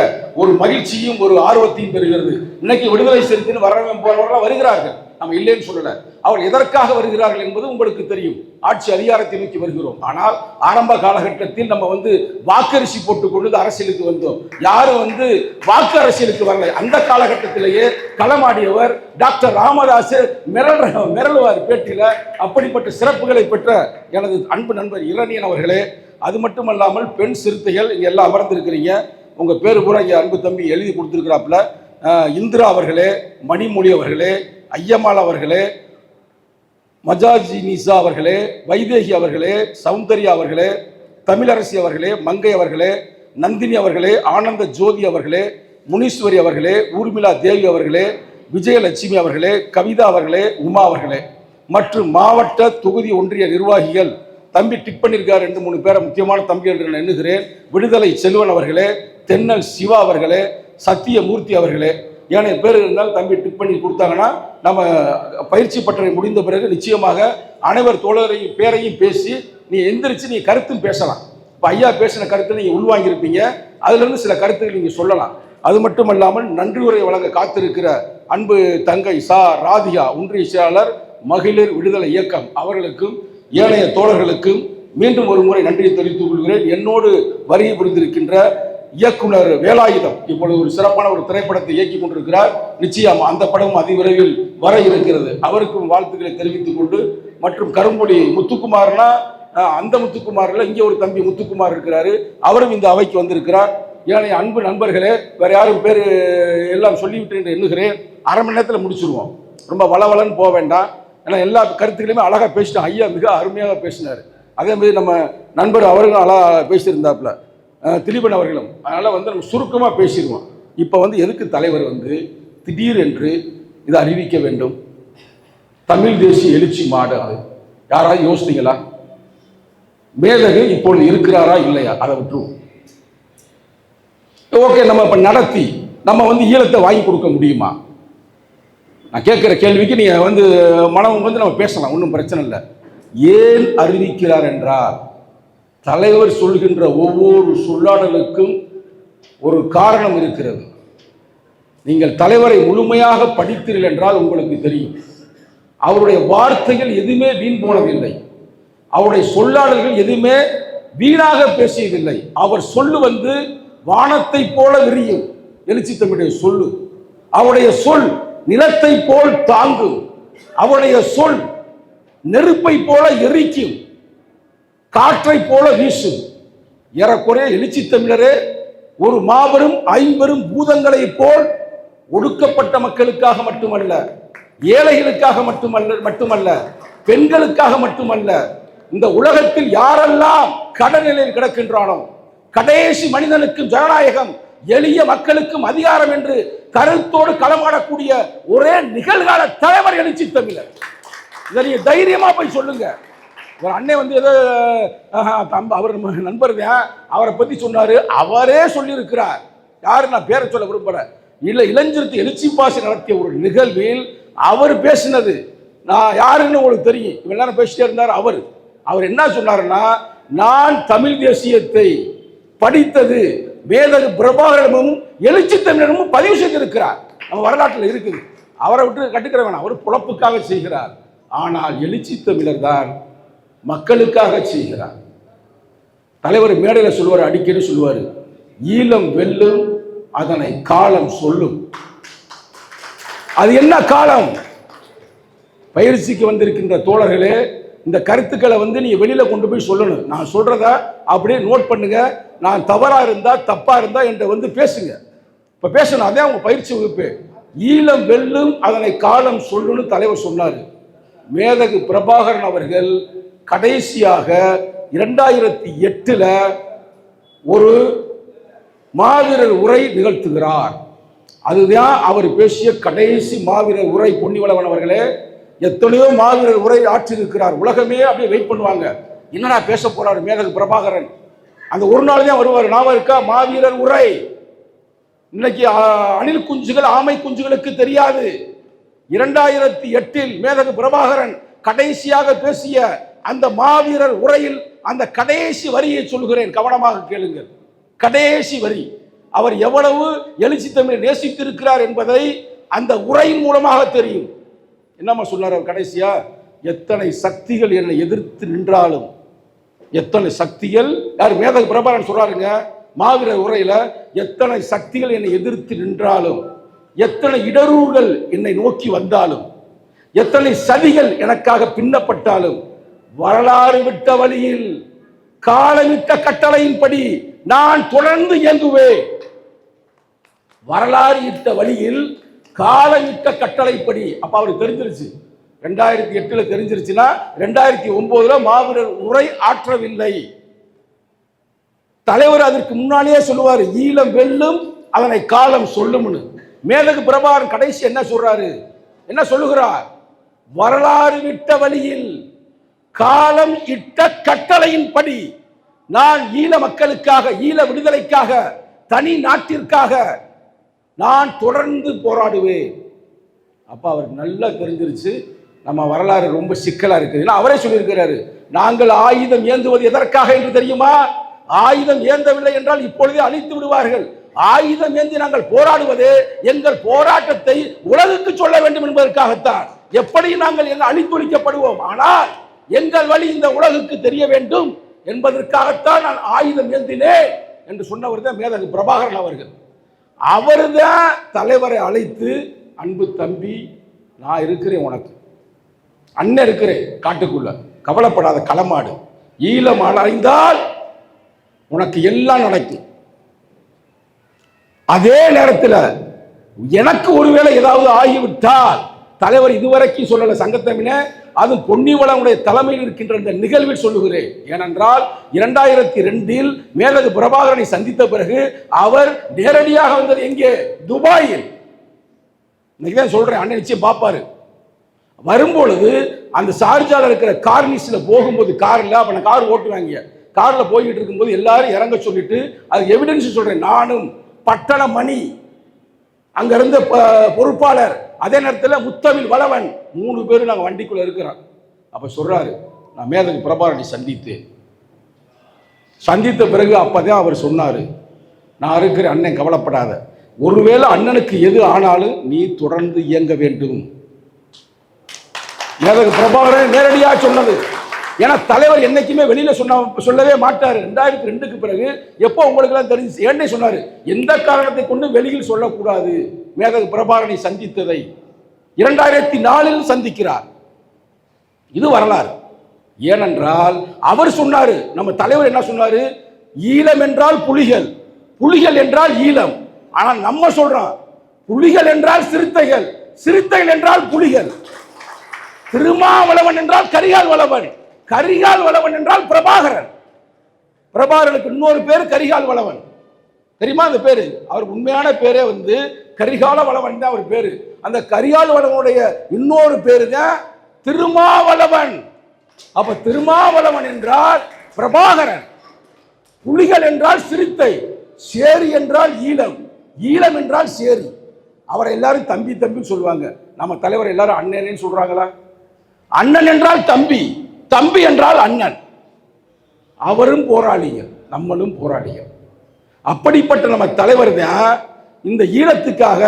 ஒரு மகிழ்ச்சியும் ஒரு ஆர்வத்தையும் பெறுகிறது. இன்னைக்கு விடுதலை சிறுத்தைன்னு போறவர்கள் வருகிறார்கள், நம்ம இல்லைன்னு சொல்லல. அவர் எதற்காக வருகிறார்கள் என்பது உங்களுக்கு தெரியும். ஆட்சி அதிகாரத்தை நோக்கி வருகிறோம். ஆனால் ஆரம்ப காலகட்டத்தில் நம்ம வாக்கரிசி போட்டுக்கொண்டு அரசியலுக்கு வந்தோம். யாரும் வாக்கு அரசியலுக்கு வரல. அந்த காலகட்டத்திலேயே களமாடியவர் டாக்டர் ராமதாஸ் மிரளுவார் பேட்டியில. அப்படிப்பட்ட சிறப்புகளை பெற்ற எனது அன்பு நண்பர் இரணியன் அவர்களே. அது மட்டுமல்லாமல் பெண் சிறுத்தைகள் இங்க எல்லாம் அமர்ந்திருக்கிறீங்க. உங்க பேரு பூரா இங்க அன்பு தம்பி எழுதி கொடுத்திருக்கிறாப்புல. இந்திரா அவர்களே, மணிமொழி அவர்களே, ஐயம்மாள் அவர்களே, மஜாஜினிசா அவர்களே, வைதேகி அவர்களே, சௌந்தர்யா அவர்களே, தமிழரசி அவர்களே, மங்கை அவர்களே, நந்தினி அவர்களே, ஆனந்த ஜோதி அவர்களே, முனீஸ்வரி அவர்களே, ஊர்மிளா தேவி அவர்களே, விஜயலட்சுமி அவர்களே, கவிதா அவர்களே, உமா அவர்களே மற்றும் மாவட்ட தொகுதி ஒன்றிய நிர்வாகிகள். தம்பி டிக் பண்ணியிருக்கார் 2-3 பேரை, முக்கியமான தம்பி என்று நான் எண்ணுகிறேன். விடுதலை செல்வன் அவர்களே, தென்னல் சிவா அவர்களே, சத்தியமூர்த்தி அவர்களே. ஏனைய பேர் இருந்தால் தம்பி டிக் பண்ணி கொடுத்தாங்கன்னா நம்ம பயிற்சி பட்டறை முடிந்த பிறகு நிச்சயமாக அனைவர் தோழரையும் பேரையும் பேசி நீ எந்திரிச்சு நீ கருத்தும் பேசலாம். இப்போ ஐயா பேசின கருத்தை நீங்கள் உள்வாங்கியிருப்பீங்க, அதுலேருந்து சில கருத்துக்கள் நீங்கள் சொல்லலாம். அது மட்டுமல்லாமல் நன்றி உரை வழங்க காத்திருக்கிற அன்பு தங்கை சா ராதிகா, ஒன்றிய செயலாளர், மகளிர் விடுதலை இயக்கம் அவர்களுக்கும் ஏனைய தோழர்களுக்கும் மீண்டும் ஒரு முறை நன்றியை தெரிவித்துக் கொள்கிறேன். என்னோடு வருகை புரிந்திருக்கின்ற இயக்குனர் வேலாயுதம் இப்பொழுது ஒரு சிறப்பான ஒரு திரைப்படத்தை இயக்கி கொண்டிருக்கிறார். நிச்சயம் அந்த படம் அதிவிரைவில் வர இருக்கிறது. அவருக்கும் வாழ்த்துக்களை தெரிவித்துக் கொண்டு, மற்றும் கரும்பொழி முத்துக்குமார்னா அந்த முத்துக்குமாரில் இங்கே ஒரு தம்பி முத்துக்குமார் இருக்கிறாரு, அவரும் இந்த அவைக்கு வந்திருக்கிறார். ஏன்னா அன்பு நண்பர்களே, வேற யாரும் பேர் எல்லாம் சொல்லிவிட்டு என்று எண்ணுகிறேன். அரை மணி நேரத்தில் முடிச்சுருவோம், ரொம்ப வளவலன்னு போக வேண்டாம். ஏன்னா எல்லா கருத்துக்களையுமே அழகாக பேசிட்டோம். ஐயா மிக அருமையாக பேசினார். அதே மாதிரி நம்ம நண்பர் அவர்களும் அழகாக பேசியிருந்தாப்புல, திலீபன் அவர்களும். அதனால் நம்ம சுருக்கமாக பேசிடுவோம். இப்போ எதுக்கு தலைவர் திடீர் என்று இதை அறிவிக்க வேண்டும்? தமிழ் தேசிய எழுச்சி மாடு, அது யாராவது யோசித்தீங்களா? மேதகு இப்பொழுது இருக்கிறாரா இல்லையா, அதை விட்டுருவோம். ஓகே, நம்ம இப்போ நடத்தி நம்ம ஈழத்தை வாங்கி கொடுக்க முடியுமா? நான் கேட்குற கேள்விக்கு நீங்கள் மனம் நம்ம பேசலாம், ஒன்றும் பிரச்சனை இல்லை. ஏன் அறிவிக்கிறார் என்றால், தலைவர் சொல்கின்ற ஒவ்வொரு சொல்லாடலுக்கும் ஒரு காரணம் இருக்கிறது. நீங்கள் தலைவரை முழுமையாக படித்தீர்கள் என்றால் உங்களுக்கு தெரியும், அவருடைய வார்த்தைகள் எதுவுமே வீண் போனதில்லை, அவருடைய சொல்லாடல்கள் எதுவுமே வீணாக பேசியதில்லை. அவர் சொல்லு வானத்தை போல விரியும், எழுச்சி தமிழுடைய சொல்லு. அவருடைய சொல் நிலத்தை போல் தாங்கும், அவருடைய சொல் நெருப்பை போல எரிக்கும், காற்றை போல வீசும். ஏறக்குறைய எழுச்சி தமிழரே ஒரு மாபெரும் ஐம்பெரும் பூதங்களை போல் ஒடுக்கப்பட்ட மக்களுக்காக மட்டுமல்ல, ஏழைகளுக்காக மட்டுமல்ல, பெண்களுக்காக மட்டுமல்ல, இந்த உலகத்தில் யாரெல்லாம் கடநிலையில் கிடக்கின்றானோ, கடைசி மனிதனுக்கும் ஜனநாயகம், எளிய மக்களுக்கும் அதிகாரம் என்று கருத்தோடு களமாடக்கூடிய ஒரே நிகழ்கால தலைவர் எழுச்சி தமிழர். இதை நீங்க தைரியமா போய் சொல்லுங்க. ஒரு அண்ணன் ஏதோ அவர் நண்பர் தான், அவரை பத்தி சொன்னாரு, அவரே சொல்லியிருக்கிறார். யாரு, நான் பேரை சொல்ல விரும்புறேன். இளைஞருக்கு எழுச்சி பாசி நடத்திய ஒரு நிகழ்வில் அவர் பேசினது, நான் யாருன்னு உங்களுக்கு தெரியும். இவங்க எல்லாரும் பேசிட்டே இருந்தார். அவர் என்ன சொன்னாருன்னா, நான் தமிழ் தேசியத்தை படித்தது மேதகு பிரபாகரனும் எழுச்சி தமிழனும் பதிவு செய்திருக்கிறார். நம்ம வரலாற்றில் இருக்குது. அவரை விட்டு கட்டுக்கிற வேணாம், அவர் புலப்புக்காக செய்கிறார். ஆனால் எழுச்சி தமிழர் தான் மக்களுக்காக செய்கிறார். தலைவர் மேடையில் சொல்வார், அடிக்கடி சொல்வார், ஈழம் வெல்லும், அதனை காலம் சொல்லும். அது என்ன காலம்? பயிற்சிக்கு வந்திருக்கின்ற தோழர்களே, இந்த கருத்துக்களை நீங்க வெளியில கொண்டு போய் சொல்லணும். நான் சொல்றத அப்படியே நோட் பண்ணுங்க. நான் தவறா இருந்தா தப்பா இருந்தா என்ற பேசுங்க. இப்ப பேசணும், அதே அவங்க பயிற்சி வகுப்பு. ஈழம் வெல்லும், அதனை காலம் சொல்லுன்னு தலைவர் சொன்னார். மேதகு பிரபாகரன் அவர்கள் கடைசியாக 2008 ஒரு மாவீரர் உரை நிகழ்த்துகிறார். அதுதான் அவர் பேசிய கடைசி மாவீரர் உரை. பொன்னிவளவன் அவர்களே, எத்தனையோ மாவீரர் உரை ஆற்றிருக்கிறார். உலகமே அப்படியே வெயிட் பண்ணுவாங்க, என்னடா பேச போறாரு மேதகு பிரபாகரன். அந்த ஒரு நாள் தான் வருவார். ஞாபகம் இருக்கா? மாவீரர் உரை. இன்னைக்கு அணில் குஞ்சுகள் ஆமை குஞ்சுகளுக்கு தெரியாது. 2008 மேதகு பிரபாகரன் கடைசியாக பேசிய அந்த மாவீரர் உரையில் அந்த கடைசி வரியை சொல்கிறேன், கவனமாக கேளுங்கள். கடைசி வரி. அவர் எவ்வளவு எழுச்சி தமிழை நேசித்திருக்கிறார் என்பதை அந்த உரையின் மூலமாக தெரியும். என்னம்மா சொன்னார் அவர் கடைசியா? எத்தனை சக்திகள் என்னை எதிர்த்து நின்றாலும், எத்தனை சக்திகள், யார் மேதகு பிரபாகரன் சொல்றாருங்க மாவீரர் உரையில, எத்தனை சக்திகள் என்னை எதிர்த்து நின்றாலும், எத்தனை இடரூர்கள் என்னை நோக்கி வந்தாலும், எத்தனை சதிகள் எனக்காக பின்னப்பட்டாலும், வரலாறு விட்ட வழியில் காலமிட்ட கட்டளையின்படி நான் தொடர்ந்து இயங்குவேன். வரலாறு இட்ட வழியில் காலமிட்ட கட்டளைப்படி. அப்ப அவருக்கு தெரிஞ்சிருச்சு, 2008 தெரிஞ்சிருச்சுன்னா 2009 மாவீரர் உரை ஆற்றவில்லை. தலைவர் அதற்கு முன்னாலேயே சொல்லுவார், ஈழம் வெல்லும், அதனை காலம் சொல்லும்னு. மேதகு பிரபாகரன் கடைசி என்ன சொல்றாரு? என்ன சொல்லுகிறார்? வரலாறு விட்ட வழியில் காலம் இட்ட கட்டளையின்படி நான் ஈழ மக்களுக்காக, ஈழ விடுதலைக்காக, தனி நாட்டிற்காக நான் தொடர்ந்து போராடுவேன். அப்ப அவருக்கு நல்லா தெரிஞ்சிருச்சு நம்ம வரலாறு ரொம்ப சிக்கலா இருக்குது. அவரே சொல்லியிருக்கிறாரு, நாங்கள் ஆயுதம் ஏந்துவது எதற்காக என்று தெரியுமா? ஆயுதம் ஏந்தவில்லை என்றால் இப்பொழுதே அழித்து விடுவார்கள். ஆயுதம் ஏந்தி நாங்கள் போராடுவது எங்கள் போராட்டத்தை உலகுக்கு சொல்ல வேண்டும் என்பதற்காகத்தான். எப்படி நாங்கள் அழித்தொழிக்கப்படுவோம், ஆனால் எங்கள் வழி இந்த உலகுக்கு தெரிய வேண்டும் என்பதற்காகத்தான் நான் ஆயுதம் ஏந்தினேன் என்று சொன்னவர் தான் மேதகு பிரபாகரன் அவர்கள். அவர்தான் தலைவரை அழைத்து, அன்பு தம்பி, நான் இருக்கிறேன், உனக்கு அண்ணன் இருக்கிறேன் காட்டுக்குள்ள, கவலைப்படாத, களமாடு, ஈழம் அடைந்தால் உனக்கு எல்லாம் நடக்கும். அதே நேரத்தில் எனக்கு ஒருவேளை ஏதாவது ஆகிவிட்டால், தலைவர் இதுவரைக்கும் சொல்லல சங்கத்தமிழ, அது பொன்னிவளனுடைய தலைமையில் இருக்கின்ற இந்த நிகழ்வில் சொல்லுகிறேன். ஏனென்றால் 2002 மேதகு பிரபாகரனை சந்தித்த பிறகு அவர் நேரடியாக வந்தது எங்கே? துபாயில். இன்னைக்கு தான் சொல்றேன், அண்ணன் நிச்சயம் பார்ப்பாரு. வரும்பொழுது அந்த சார்ஜால இருக்கிற கார்னிஸ்ல போகும்போது, கார்ல அப்ப நான் கார் ஓட்டுவாங்க, கார்ல போய்கிட்டு இருக்கும்போது எல்லாரும் இறங்க சொல்லிட்டு, அது எவிடன்ஸ் சொல்றேன், நானும் பட்டண மணி, அங்க இருந்த பொறுப்பாளர், அதே நேரத்தில் முத்தமிழ் வளவன், 3 பேரும் நாங்கள் வண்டிக்குள்ள இருக்கிறோம். அப்ப சொல்றாரு, நான் மேதகு பிரபாகரனை சந்தித்த பிறகு அப்பதான் அவர் சொன்னாரு, நான் இருக்கிற அண்ணன், கவலைப்படாத, ஒருவேளை அண்ணனுக்கு எது ஆனாலும் நீ தொடர்ந்து இயங்க வேண்டும். மேதகு பிரபாகரன் நேரடியாக சொன்னது. ஏன்னா தலைவர் என்னைக்குமே வெளியில சொல்லவே மாட்டாரு. 2002க்கு பிறகு எப்போ உங்களுக்கு எல்லாம் தெரிஞ்சு ஏன்னே சொன்னாரு, எந்த காரணத்தை கொண்டு வெளியில் சொல்லக்கூடாது. மேதகு பிரபாகரனை சந்தித்ததை 2004 சந்திக்கிறார். இது வரலாறு. ஏனென்றால் அவர் சொன்னாரு, நம்ம தலைவர் என்ன சொன்னாரு, ஈழம் என்றால் புலிகள், புலிகள் என்றால் ஈழம். ஆனால் நம்ம சொல்றோம், புலிகள் என்றால் சிறுத்தைகள், சிறுத்தைகள் என்றால் புலிகள். திருமாவளவன் என்றால் கரிகால் வளவன், கரிகால் வளவன் என்றால் பிரபாகரன். பிரபாகரனுக்கு இன்னொரு பேர் கரிகால் வளவன். தெரியுமா அந்த பேரு? அவருக்கு உண்மையான பேரே கரிகால வளவன் தான் அவர் பேரு. அந்த கரிகால் வளவனுடைய இன்னொரு பேரு தான் திருமாவளவன். அப்ப திருமாவளவன் என்றால் பிரபாகரன், புலிகள் என்றால் சிறுத்தை, சேரி என்றால் ஈழம், ஈழம் என்றால் சேரி. அவரை எல்லாரும் தம்பி தம்பி சொல்லுவாங்க. நம்ம தலைவர் எல்லாரும் அண்ணன் சொல்றாங்களா? அண்ணன் என்றால் தம்பி, தம்பி என்றால் அண்ணன். அவரும் போராளிகள், நம்மளும் போராளிகள். அப்படிப்பட்ட நம்ம தலைவர் தான் இந்த ஈழத்துக்காக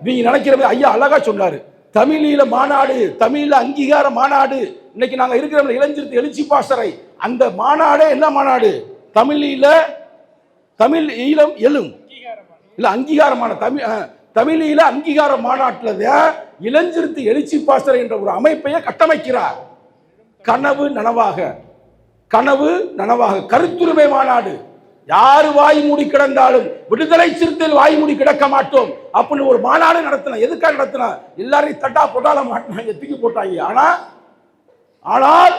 நீங்க நினைக்கிறவே ஐயா அழகா சொன்னாரு. தமிழீழ மாநாடு, தமிழீழ அங்கீகார மாநாடு. இன்னைக்கு நாங்க இருக்கிற இளைஞர் எழுச்சி பாசறை, அந்த மாநாடே என்ன மாநாடு? தமிழ் ஈழம் எழும் இல்ல அங்கீகாரமான தமிழீழ அங்கீகார மாநாட்டில் இளைஞர் எழுச்சி பாசறை என்ற ஒரு அமைப்பையே கட்டமைக்கிறார். கனவு நனவாக, கனவு நனவாக கருத்துரிமை மாநாடு. யாரு வாய் மூடி கிடந்தாலும் விடுதலை சிறுத்தைகள் வாய் மூடி கிடக்க மாட்டோம் அப்படின்னு ஒரு மாநாடு நடத்தின. எதுக்காக நடத்தினா? எல்லாரையும் தட்டா போட்டால மாட்டினாங்க, தூக்கி போட்டாங்க. ஆனால்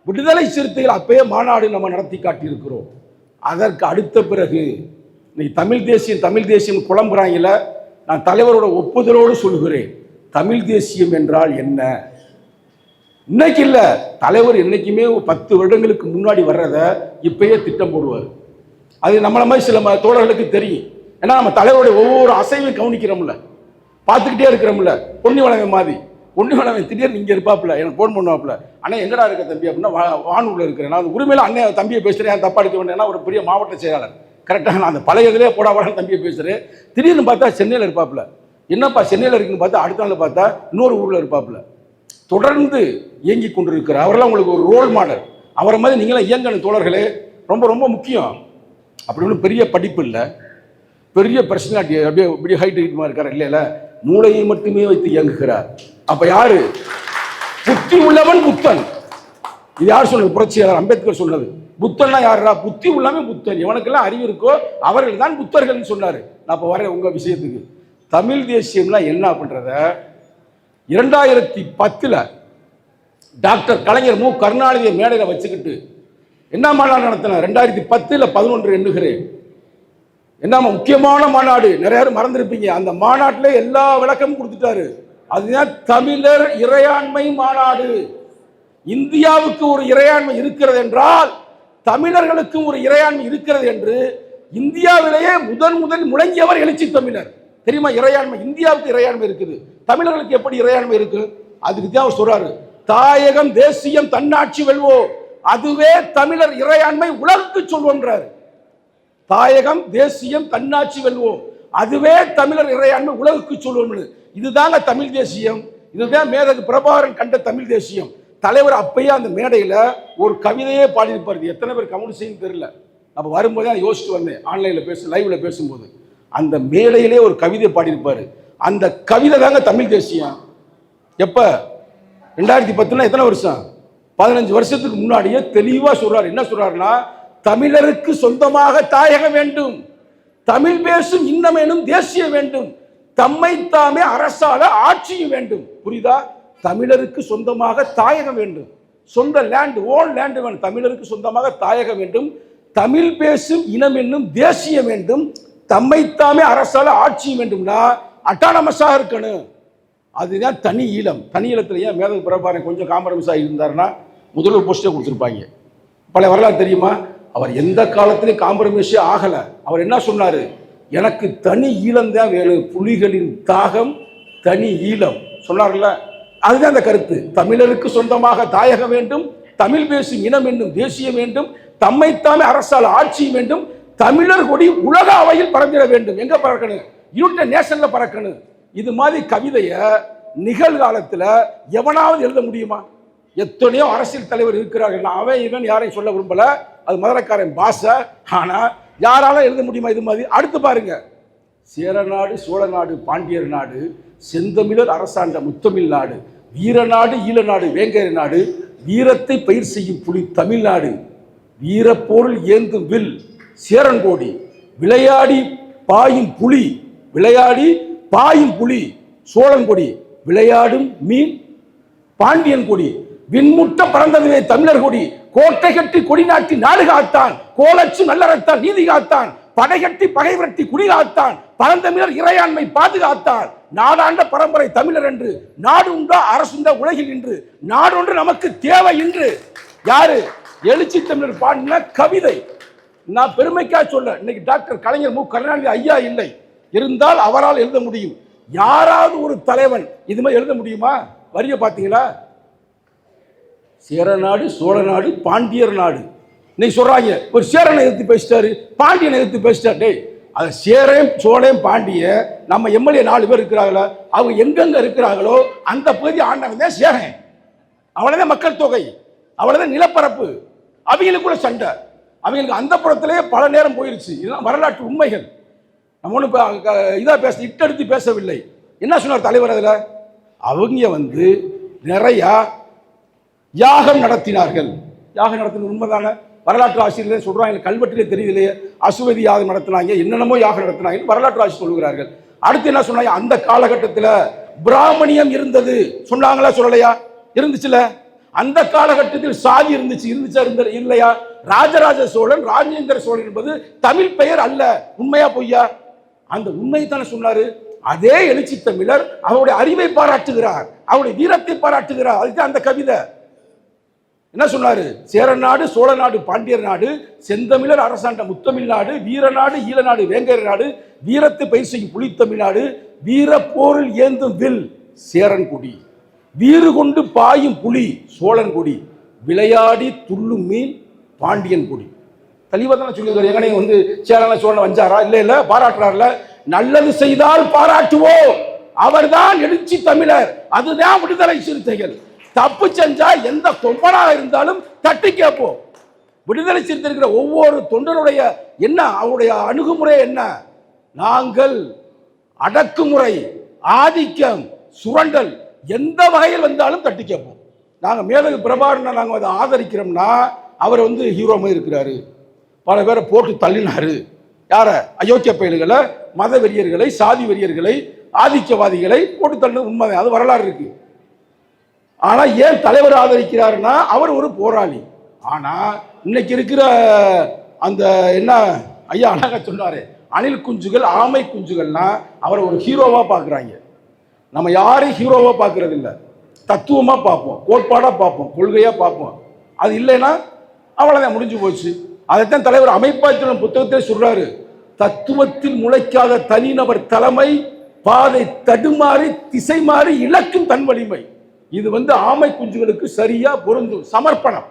விடுதலை சிறுத்தைகள் அப்பயே மாநாடு நம்ம நடத்தி காட்டியிருக்கிறோம். அதற்கு அடுத்த பிறகு இன்னைக்கு தமிழ் தேசியம் குழம்புறாங்கல்ல, நான் தலைவரோட ஒப்புதலோடு சொல்கிறேன், தமிழ் தேசியம் என்றால் என்ன? இன்னைக்கு இல்ல, தலைவர் என்னைக்குமே 10 வருடங்களுக்கு முன்னாடி வர்றத இப்பயே திட்டம் போடுவார். அது நம்மள மாதிரி சில தோழர்களுக்கு தெரியும். ஏன்னா நம்ம தலைவருடைய ஒவ்வொரு அசைவையும் கவனிக்கிறோம்ல, பார்த்துக்கிட்டே இருக்கிறோம்ல. பொன்னிவளவன் மாதிரி, பொன்னிவளவன் திடீர்னு இங்கே இருப்பாப்புல, எனக்கு ஃபோன் பண்ணுவாப்புல, அண்ணா எங்கடா இருக்க தம்பி அப்படின்னா, வானூரில் இருக்கிறேன். நான் உரிமையில அண்ணன் தம்பியை பேசுகிறேன், தப்பா எடுக்க வேண்டிய ஒரு பெரிய மாவட்ட செயலாளர், கரெக்டாக நான் அந்த பழைய இதிலே போடாவாட தம்பியை பேசுகிறேன். திடீர்னு பார்த்தா சென்னையில் இருப்பாப்புல. என்னப்பா சென்னையில் இருக்குன்னு பார்த்தா அடுத்த நாள் பார்த்தா இன்னொரு ஊரில் இருப்பாப்புல. தொடர்ந்து இயங்கி கொண்டிருக்கிறார். அவரெல்லாம் உங்களுக்கு ஒரு ரோல் மாடல். அவரை மாதிரி நீங்களாம் இயங்கணும் தோழர்களே, ரொம்ப ரொம்ப முக்கியம். அப்படி ஒன்றும் பெரிய படிப்பு இல்லை, பெரிய பர்சனாலிட்டி, அப்படியே இப்படி ஹைட் இருக்கார் இல்லையில, மூளையை மட்டுமே வைத்து இயங்குகிறார். அப்ப யாரு? புத்தி உள்ளவன் புத்தன். இது யார் சொன்னது? புரட்சியாளர் அம்பேத்கர் சொன்னது. புத்தன்னா யாரா? புத்தி உள்ளவன் புத்தன். எவனுக்கெல்லாம் அறிவு இருக்கோ அவர்கள் தான் புத்தர்கள் சொன்னாரு. நான் இப்ப வரேன் உங்க விஷயத்துக்கு. தமிழ் தேசியம்னா என்ன அப்படின்றத 2010 டாக்டர் கலைஞர் மு கருணாநிதியை மேடையில் வச்சுக்கிட்டு என்ன மாநாடு நடத்தின? 2010 11 எண்ணுகிறேன். என்ன முக்கியமான மாநாடு, நிறைய பேர் மறந்துருப்பீங்க. அந்த மாநாட்டில் எல்லா விளக்கமும் கொடுத்துட்டாரு. அதுதான் தமிழர் இறையாண்மை மாநாடு. இந்தியாவுக்கு ஒரு இறையாண்மை இருக்கிறது என்றால் தமிழர்களுக்கும் ஒரு இறையாண்மை இருக்கிறது என்று இந்தியாவிலேயே முதன் முழங்கியவர் எழுச்சி தமிழர். தெரியுமா? இறையாண்மை, இந்தியாவுக்கு இறையாண்மை இருக்குது, தமிழர்களுக்கு எப்படி இறையாண்மை இருக்கு? அதுக்கு தான் அவர் சொல்றாரு, தாயகம் தேசியம் தன்னாட்சி வெல்வோ, அதுவே தமிழர் இறையாண்மை உலகுக்கு சொல்வோன்றாரு. தாயகம் தேசியம் தன்னாட்சி வெல்வோம், அதுவே தமிழர் இறையாண்மை உலகுக்கு சொல்வோம். இதுதாங்க தமிழ் தேசியம். இதுதான் மேதகு பிரபாகரன் கண்ட தமிழ் தேசியம். தலைவர் அப்பயே அந்த மேடையில ஒரு கவிதையே பாடியிருப்பாரு. எத்தனை பேர் கமெண்ட் செய்யும் தெரியல. நம்ம வரும்போதே அதை யோசிச்சுட்டு வந்தேன். ஆன்லைன்ல லைவ்ல பேசும்போது அந்த மேடையிலே ஒரு கவிதை பாடியிருப்பாரு. அந்த கவிதை தாங்க தமிழ் தேசியம். எப்ப 2010 எத்தனை வருஷம்? 15 வருஷத்துக்கு முன்னாடியே தெளிவா சொல்றாரு. என்ன சொல்றாருன்னா, தமிழருக்கு சொந்தமாக தாயகம் வேண்டும், தமிழ் பேசும் இன்னமெனும் தேசியம் வேண்டும், தம்மை தாமே அரசால ஆட்சியும் வேண்டும். புரியுதா? தமிழருக்கு சொந்தமாக தாயகம் வேண்டும், சொந்த லேண்ட், ஓன் லேண்ட் வேண்டும். தமிழருக்கு சொந்தமாக தாயகம் வேண்டும், தமிழ் பேசும் இனம் என்னும் தேசியம் வேண்டும், தம்மைத்தாமே அரசால ஆட்சியும் வேண்டும்னா அட்டானமஸாக இருக்கணும். அதுதான் தனி ஈழம். தனி ஈழத்தில் ஏன் மேதகு பிரபாகரன் கொஞ்சம் காம்ப்ரமைஸாக இருந்தாருன்னா முதல்வர் போஸ்டே கொடுத்துருப்பாங்க. பல வரலாறு தெரியுமா? அவர் எந்த காலத்திலையும் காம்ப்ரமைஸே ஆகலை. அவர் என்ன சொன்னார்? எனக்கு தனி ஈழம் தான் வேணும், புலிகளின் தாகம் தனி ஈழம் சொன்னார்ல. அதுதான் அந்த கருத்து. தமிழருக்கு சொந்தமாக தாயகம் வேண்டும், தமிழ் பேசும் இனம் என்னும் தேசியம் வேண்டும், தம்மைத்தாமே அரசால் ஆட்சியும் வேண்டும், தமிழர் கொடி உலக அவையில் பறந்திட வேண்டும். எங்க பறக்கணும்? யுனைடெட் நேஷன்ல பறக்கணும். இது மாதிரி கவிதையை நிகழ்காலத்தில் எவனாவது எழுத முடியுமா? எத்தனையோ அரசியல் தலைவர் இருக்கிறார்கள். நான் அவன் இவன் யாரையும் சொல்ல விரும்பல, அது மதுரைக்காரன் பாஷை. ஆனா யாரால எழுத முடியுமா இது மாதிரி? அடுத்து பாருங்க, சேரநாடு சோழநாடு பாண்டியர் நாடு, செந்தமிழர் அரசாண்ட முத்தமிழ் நாடு, வீரநாடு ஈழநாடு வேங்கை நாடு, வீரத்தை பயிர் செய்யும் புலி தமிழ்நாடு, வீரப்போரில் ஏந்தும் வில் சேரன்கோடி, விளையாடி பாயும் புலி, விளையாடி பாயும் புலி சோழன்கொடி, விளையாடும் மீன் பாண்டியன் கொடி, விண்முட்ட பறந்ததுவே தமிழர் கொடி, கோட்டை கட்டி கொடி நாட்டி நாடு காத்தான், கோலச்சு நல்லறத்தான் நீதி காத்தான், படை கட்டி பகை விரட்டி குடி காத்தான், பரந்தமிழர் இறையாண்மை பாதுகாத்தான், நாடாண்ட பரம்பரை தமிழர் என்று, நாடு உண்டா அரசுண்டா உலகில் என்று, நாடொன்று நமக்கு தேவை என்று. யாரு? எழுச்சி தமிழர் பாடின கவிதை. நான் பெருமைக்கா சொல்ல, இன்னைக்கு டாக்டர் கலைஞர் மு கருணாநிதி ஐயா இல்லை, இருந்தால் அவரால் எழுத முடியும். யாராவது ஒரு தலைவன் இது மாதிரி எழுத முடியுமா? வரிய பார்த்தீங்களா? சேரநாடு சோழநாடு பாண்டியர் நாடு. இன்னைக்கு சொல்றாங்க ஒரு சேரனை எதிர்த்து பேசிட்டாரு, பாண்டியனை எதிர்த்து பேசிட்டாரு. டேய், அது சேரன் சோழன் பாண்டிய நம்ம எம்எல்ஏ 4 பேர் இருக்கிறாங்களா? அவங்க எங்கெங்க இருக்கிறாங்களோ அந்த பகுதி ஆண்டவன் தான் சேரன். அவ்வளவுதான் மக்கள் தொகை, அவ்வளவுதான் நிலப்பரப்பு. அவங்களுக்கு கூட சண்டை, அவங்களுக்கு அந்த புறத்திலே பல நேரம் போயிருச்சு. இதெல்லாம் வரலாற்று உண்மைகள். நம்ம ஒன்றும் இதாக இட்டெடுத்து பேசவில்லை. என்ன சொன்னார் தலைவர்? அதில் அவங்க நிறையா யாகம் நடத்தினார்கள். யாகம் நடத்தின உண்மைதானே? வரலாற்று ஆசிரியர்களே சொல்றாங்க, கல்வெட்டிலே தெரியலையே, அசுவதி யாகம் நடத்தினாங்க, என்னென்னமோ யாகம் நடத்தினாங்க வரலாற்று ஆசிரியர் சொல்லுகிறார்கள். அடுத்து என்ன சொன்னாங்க? அந்த காலகட்டத்தில் பிராமணியம் இருந்தது சொன்னாங்களா சொல்லலையா? இருந்துச்சுல. அந்த காலகட்டத்தில் சாதி இருந்துச்சா இல்லையா? ராஜராஜ சோழன் ராஜேந்திர சோழன் என்பது தமிழ் பெயர் அல்ல. உண்மையா பொய்யா? அந்த உண்மையை தானே சொன்னாரு. அதே எழுச்சி தமிழர் அவருடைய அறிவை பாராட்டுகிறார், அவருடைய வீரத்தை பாராட்டுகிறார். அதுதான் அந்த கவிதை. என்ன சொன்னாரு? சேரநாடு சோழநாடு பாண்டியர் நாடு, செந்தமிழர் அரசாண்ட முத்தமிழ் நாடு, வீரநாடு ஈழநாடு வேங்கை நாடு, வீரத்தை பயிர் செய்யும் புலி தமிழ்நாடு, வீர போரில் ஏந்தும் வில் சேரன்குடி, வீறு கொண்டு பாயும் புலி சோழன்குடி, விளையாடி துள்ளும் மீன் பாண்டியன் குடி. தெளிவாக தானே சொல்லியிருக்காரு. எங்கனே சேரன சோழன் வஞ்சாரா? இல்ல பாராட்டுறாருல. நல்லது செய்தால் பாராட்டுவோம், அவர்தான் எழுச்சி தமிழர், அதுதான் விடுதலை சிறுத்தைகள். தப்பு செஞ்சா எந்த தொண்டனாக இருந்தாலும் தட்டி கேட்போம். விடுதலை சிறுத்தை இருக்கிற ஒவ்வொரு தொண்டனுடைய என்ன, அவருடைய அணுகுமுறை என்ன? நாங்கள் அடக்குமுறை, ஆதிக்கம், சுரண்டல் எந்த வகையில் வந்தாலும் தட்டி கேட்போம். நாங்கள் மேதகு பிரபாகரனை நாங்கள் அதை ஆதரிக்கிறோம்னா அவர் ஹீரோ மாதிரி இருக்கிறாரு. பல பேரை போட்டு தள்ளினாரு. யார? அயோக்கிய பயல்களை, மத வெறியர்களை, சாதி வெறியர்களை, ஆதிக்கவாதிகளை போட்டு தள்ளினது உண்மை. அது வரலாறு இருக்கு. ஆனா ஏன் தலைவர் ஆதரிக்கிறாருன்னா அவர் ஒரு போராளி. ஆனா இன்னைக்கு இருக்கிற அந்த என்ன ஐயா அழகா சொன்னாரு, அணில் குஞ்சுகள் ஆமை குஞ்சுகள்னா அவரை ஒரு ஹீரோவா பாக்குறாங்க. நம்ம யாரையும் ஹீரோவா பார்க்கறது இல்லை, தத்துவமா பார்ப்போம், கோட்பாடா பார்ப்போம், கொள்கையா பார்ப்போம். அது இல்லைன்னா அவ்வளவுதான், முடிஞ்சு போச்சு. அதைத்தான் தலைவர் அமைப்பாற்றல் புத்தகத்தை சொல்றாரு. தத்துவத்தில் முளைக்காத தனிநபர் தலைமை பாதை தடுமாறி திசை மாறி இழக்கும் தன் வலிமை. இது ஆமை குஞ்சுகளுக்கு சரியா பொருந்தும். சமர்ப்பணம்,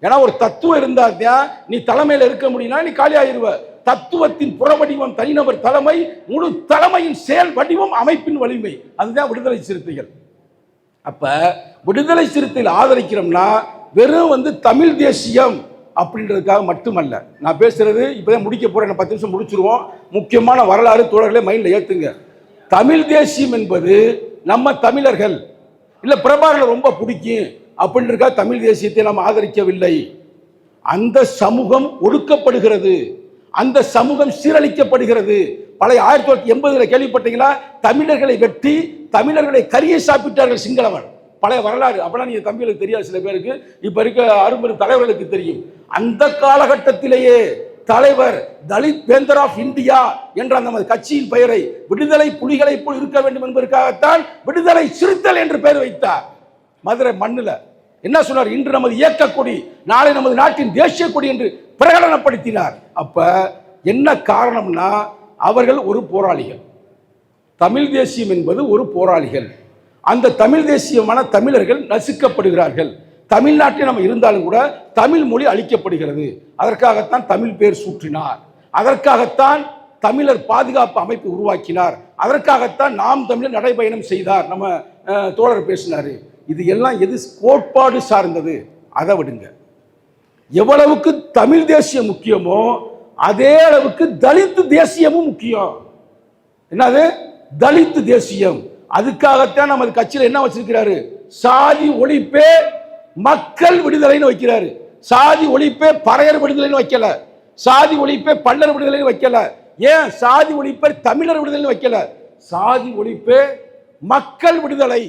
ஏன்னா ஒரு தத்துவம் இருந்தாதான் நீ தலைமையில் இருக்க முடியும்னா நீ காலி ஆயிருவ. தத்துவத்தின் புறவடிவம் தனிநபர் தலைமை, முழு தலைமையின் செயல் வடிவம் அமைப்பின் வலிமை. அதுதான் விடுதலை சிறுத்தைகள். அப்ப விடுதலை சிறுத்தைகள் ஆதரிக்கிறோம்னா வெறும் தமிழ் தேசியம் அப்படின்றதுக்காக மட்டுமல்ல. நான் பேசுறது இப்பதான் முடிக்க போறேன், 10 நிமிஷம் முடிச்சிருவோம். முக்கியமான வரலாறு தோழர்களே மைண்ட்ல ஏத்துங்க. தமிழ் தேசியம் என்பது நம்ம தமிழர்கள் இல்ல பிரபாகரன் ரொம்ப பிடிக்கும் அப்படின்றதுக்காக தமிழ் தேசியத்தை நாம் ஆதரிக்கவில்லை. அந்த சமூகம் ஒடுக்கப்படுகிறது, அந்த சமூகம் சீரழிக்கப்படுகிறது. பழைய 1980 கேள்விப்பட்டீங்களா? தமிழர்களை வெட்டி தமிழர்களை கரியை சாப்பிட்டார்கள் சிங்களவன். பழைய வரலாறு அப்பெல்லாம் நீங்க தம்பிகளுக்கு தெரியாது, சில பேருக்கு. இப்ப இருக்க அரும்பெரும் தலைவர்களுக்கு தெரியும். அந்த காலகட்டத்திலேயே தலைவர் தலித் வேந்தர் ஆஃப் இந்தியா என்ற அந்த கட்சியின் பெயரை விடுதலை புலிகளை போல் இருக்க வேண்டும் என்பதற்காகத்தான் விடுதலை சிறுத்தைகள் என்று பெயர் வைத்தார். மதுரை மண்ணில் என்ன சொன்னார்? இன்று நமது இயக்க கொடி, நாளை நமது நாட்டின் தேசிய கொடி என்று பிரகடனப்படுத்தினார். அப்ப என்ன காரணம்னா அவர்கள் ஒரு போராளிகள். தமிழ் தேசியம் என்பது ஒரு போராளிகள். அந்த தமிழ் தேசியமான தமிழர்கள் நசுக்கப்படுகிறார்கள். தமிழ்நாட்டில் நம்ம இருந்தாலும் கூட தமிழ் மொழி அழிக்கப்படுகிறது. அதற்காகத்தான் தமிழ் பேர் சூற்றினார். அதற்காகத்தான் தமிழர் பாதுகாப்பு அமைப்பு உருவாக்கினார். அதற்காகத்தான் நாம் தமிழர் நடைபயணம் செய்தார். நம்ம தோழர் பேசினாரு. இது எல்லாம் எது கோட்பாடு சார்ந்தது, அதை விடுங்க. எவ்வளவுக்கு தமிழ் தேசியம் முக்கியமோ அதே அளவுக்கு தலித் தேசியமும் முக்கியம். என்னது? தலித் தேசியம். அதுக்காகத்தான் நமது கட்சியில் என்ன வச்சிருக்கிறாரு? சாதி ஒழிப்பே மக்கள் விடுதலைன்னு வைக்கிறாரு. சாதி ஒழிப்பே பறையர் விடுதலைன்னு வைக்கல, சாதி ஒழிப்பே பல்லர் விடுதலைன்னு வைக்கல. ஏன் சாதி ஒழிப்பே தமிழர் விடுதலைன்னு வைக்கல? சாதி ஒழிப்பே மக்கள் விடுதலை.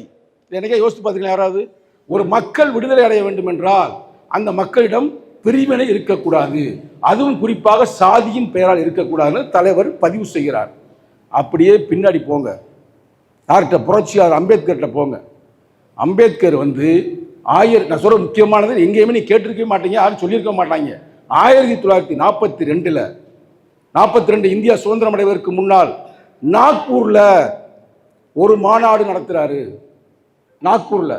எனக்கே யோசித்து பார்த்தீங்களா? யாராவது ஒரு மக்கள் விடுதலை அடைய வேண்டும் என்றால் அந்த மக்களிடம் பிரிவினை இருக்கக்கூடாது, அதுவும் குறிப்பாக சாதியின் பெயரால் இருக்கக்கூடாதுன்னு தலைவர் பதிவு செய்கிறார். அப்படியே பின்னாடி போங்க, யார்கிட்ட? புரட்சியாளர் அம்பேத்கர்கிட்ட போங்க. அம்பேத்கர் நான் சொல்ற முக்கியமானது எங்கேயுமே நீ கேட்டிருக்க மாட்டீங்க, யாரும் சொல்லியிருக்க மாட்டாங்க. 1942 இந்தியா சுதந்திரம் அடைவதற்கு முன்னால் நாக்பூர்ல ஒரு மாநாடு நடத்துறாரு. நாக்பூர்ல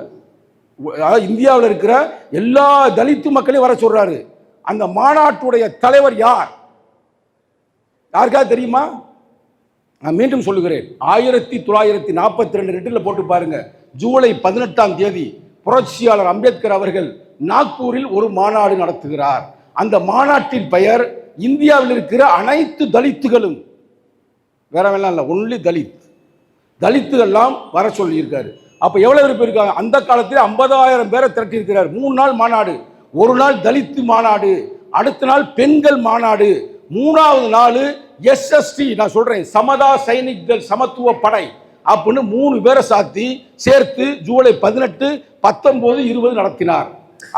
இந்தியாவில் இருக்கிற எல்லா தலித்து மக்களையும் வர சொல்றாரு. அந்த மாநாட்டுடைய தலைவர் யார்? யாருக்காவது தெரியுமா? நான் மீண்டும் சொல்லுகிறேன், 1942 போட்டு பாருங்க. ஜூலை 18ஆம் தேதி புரட்சியாளர் அம்பேத்கர் அவர்கள் நாக்பூரில் ஒரு மாநாடு நடத்துகிறார். அந்த மாநாட்டின் பெயர் இந்தியாவில் இருக்கிற அனைத்து தலித்துகளும், வேற வேணாம் இல்லை, ஒன்லி தலித்துகள்லாம் வர சொல்லியிருக்காரு. அப்ப எவ்வளவு பேர் இருக்காங்க? அந்த காலத்தில் 50,000 பேரை திரட்டி இருக்கிறார். 3 நாள் மாநாடு. ஒரு நாள் தலித்து மாநாடு, அடுத்த நாள் பெண்கள் மாநாடு, 3வது நாள் SST, நான் சொல்றேன் சமதா சைனிக் தள் சமத்துவ படை அப்படின்னு 3 பேரை சேர்த்து ஜூலை 18, 19, 20 நடத்தினார்.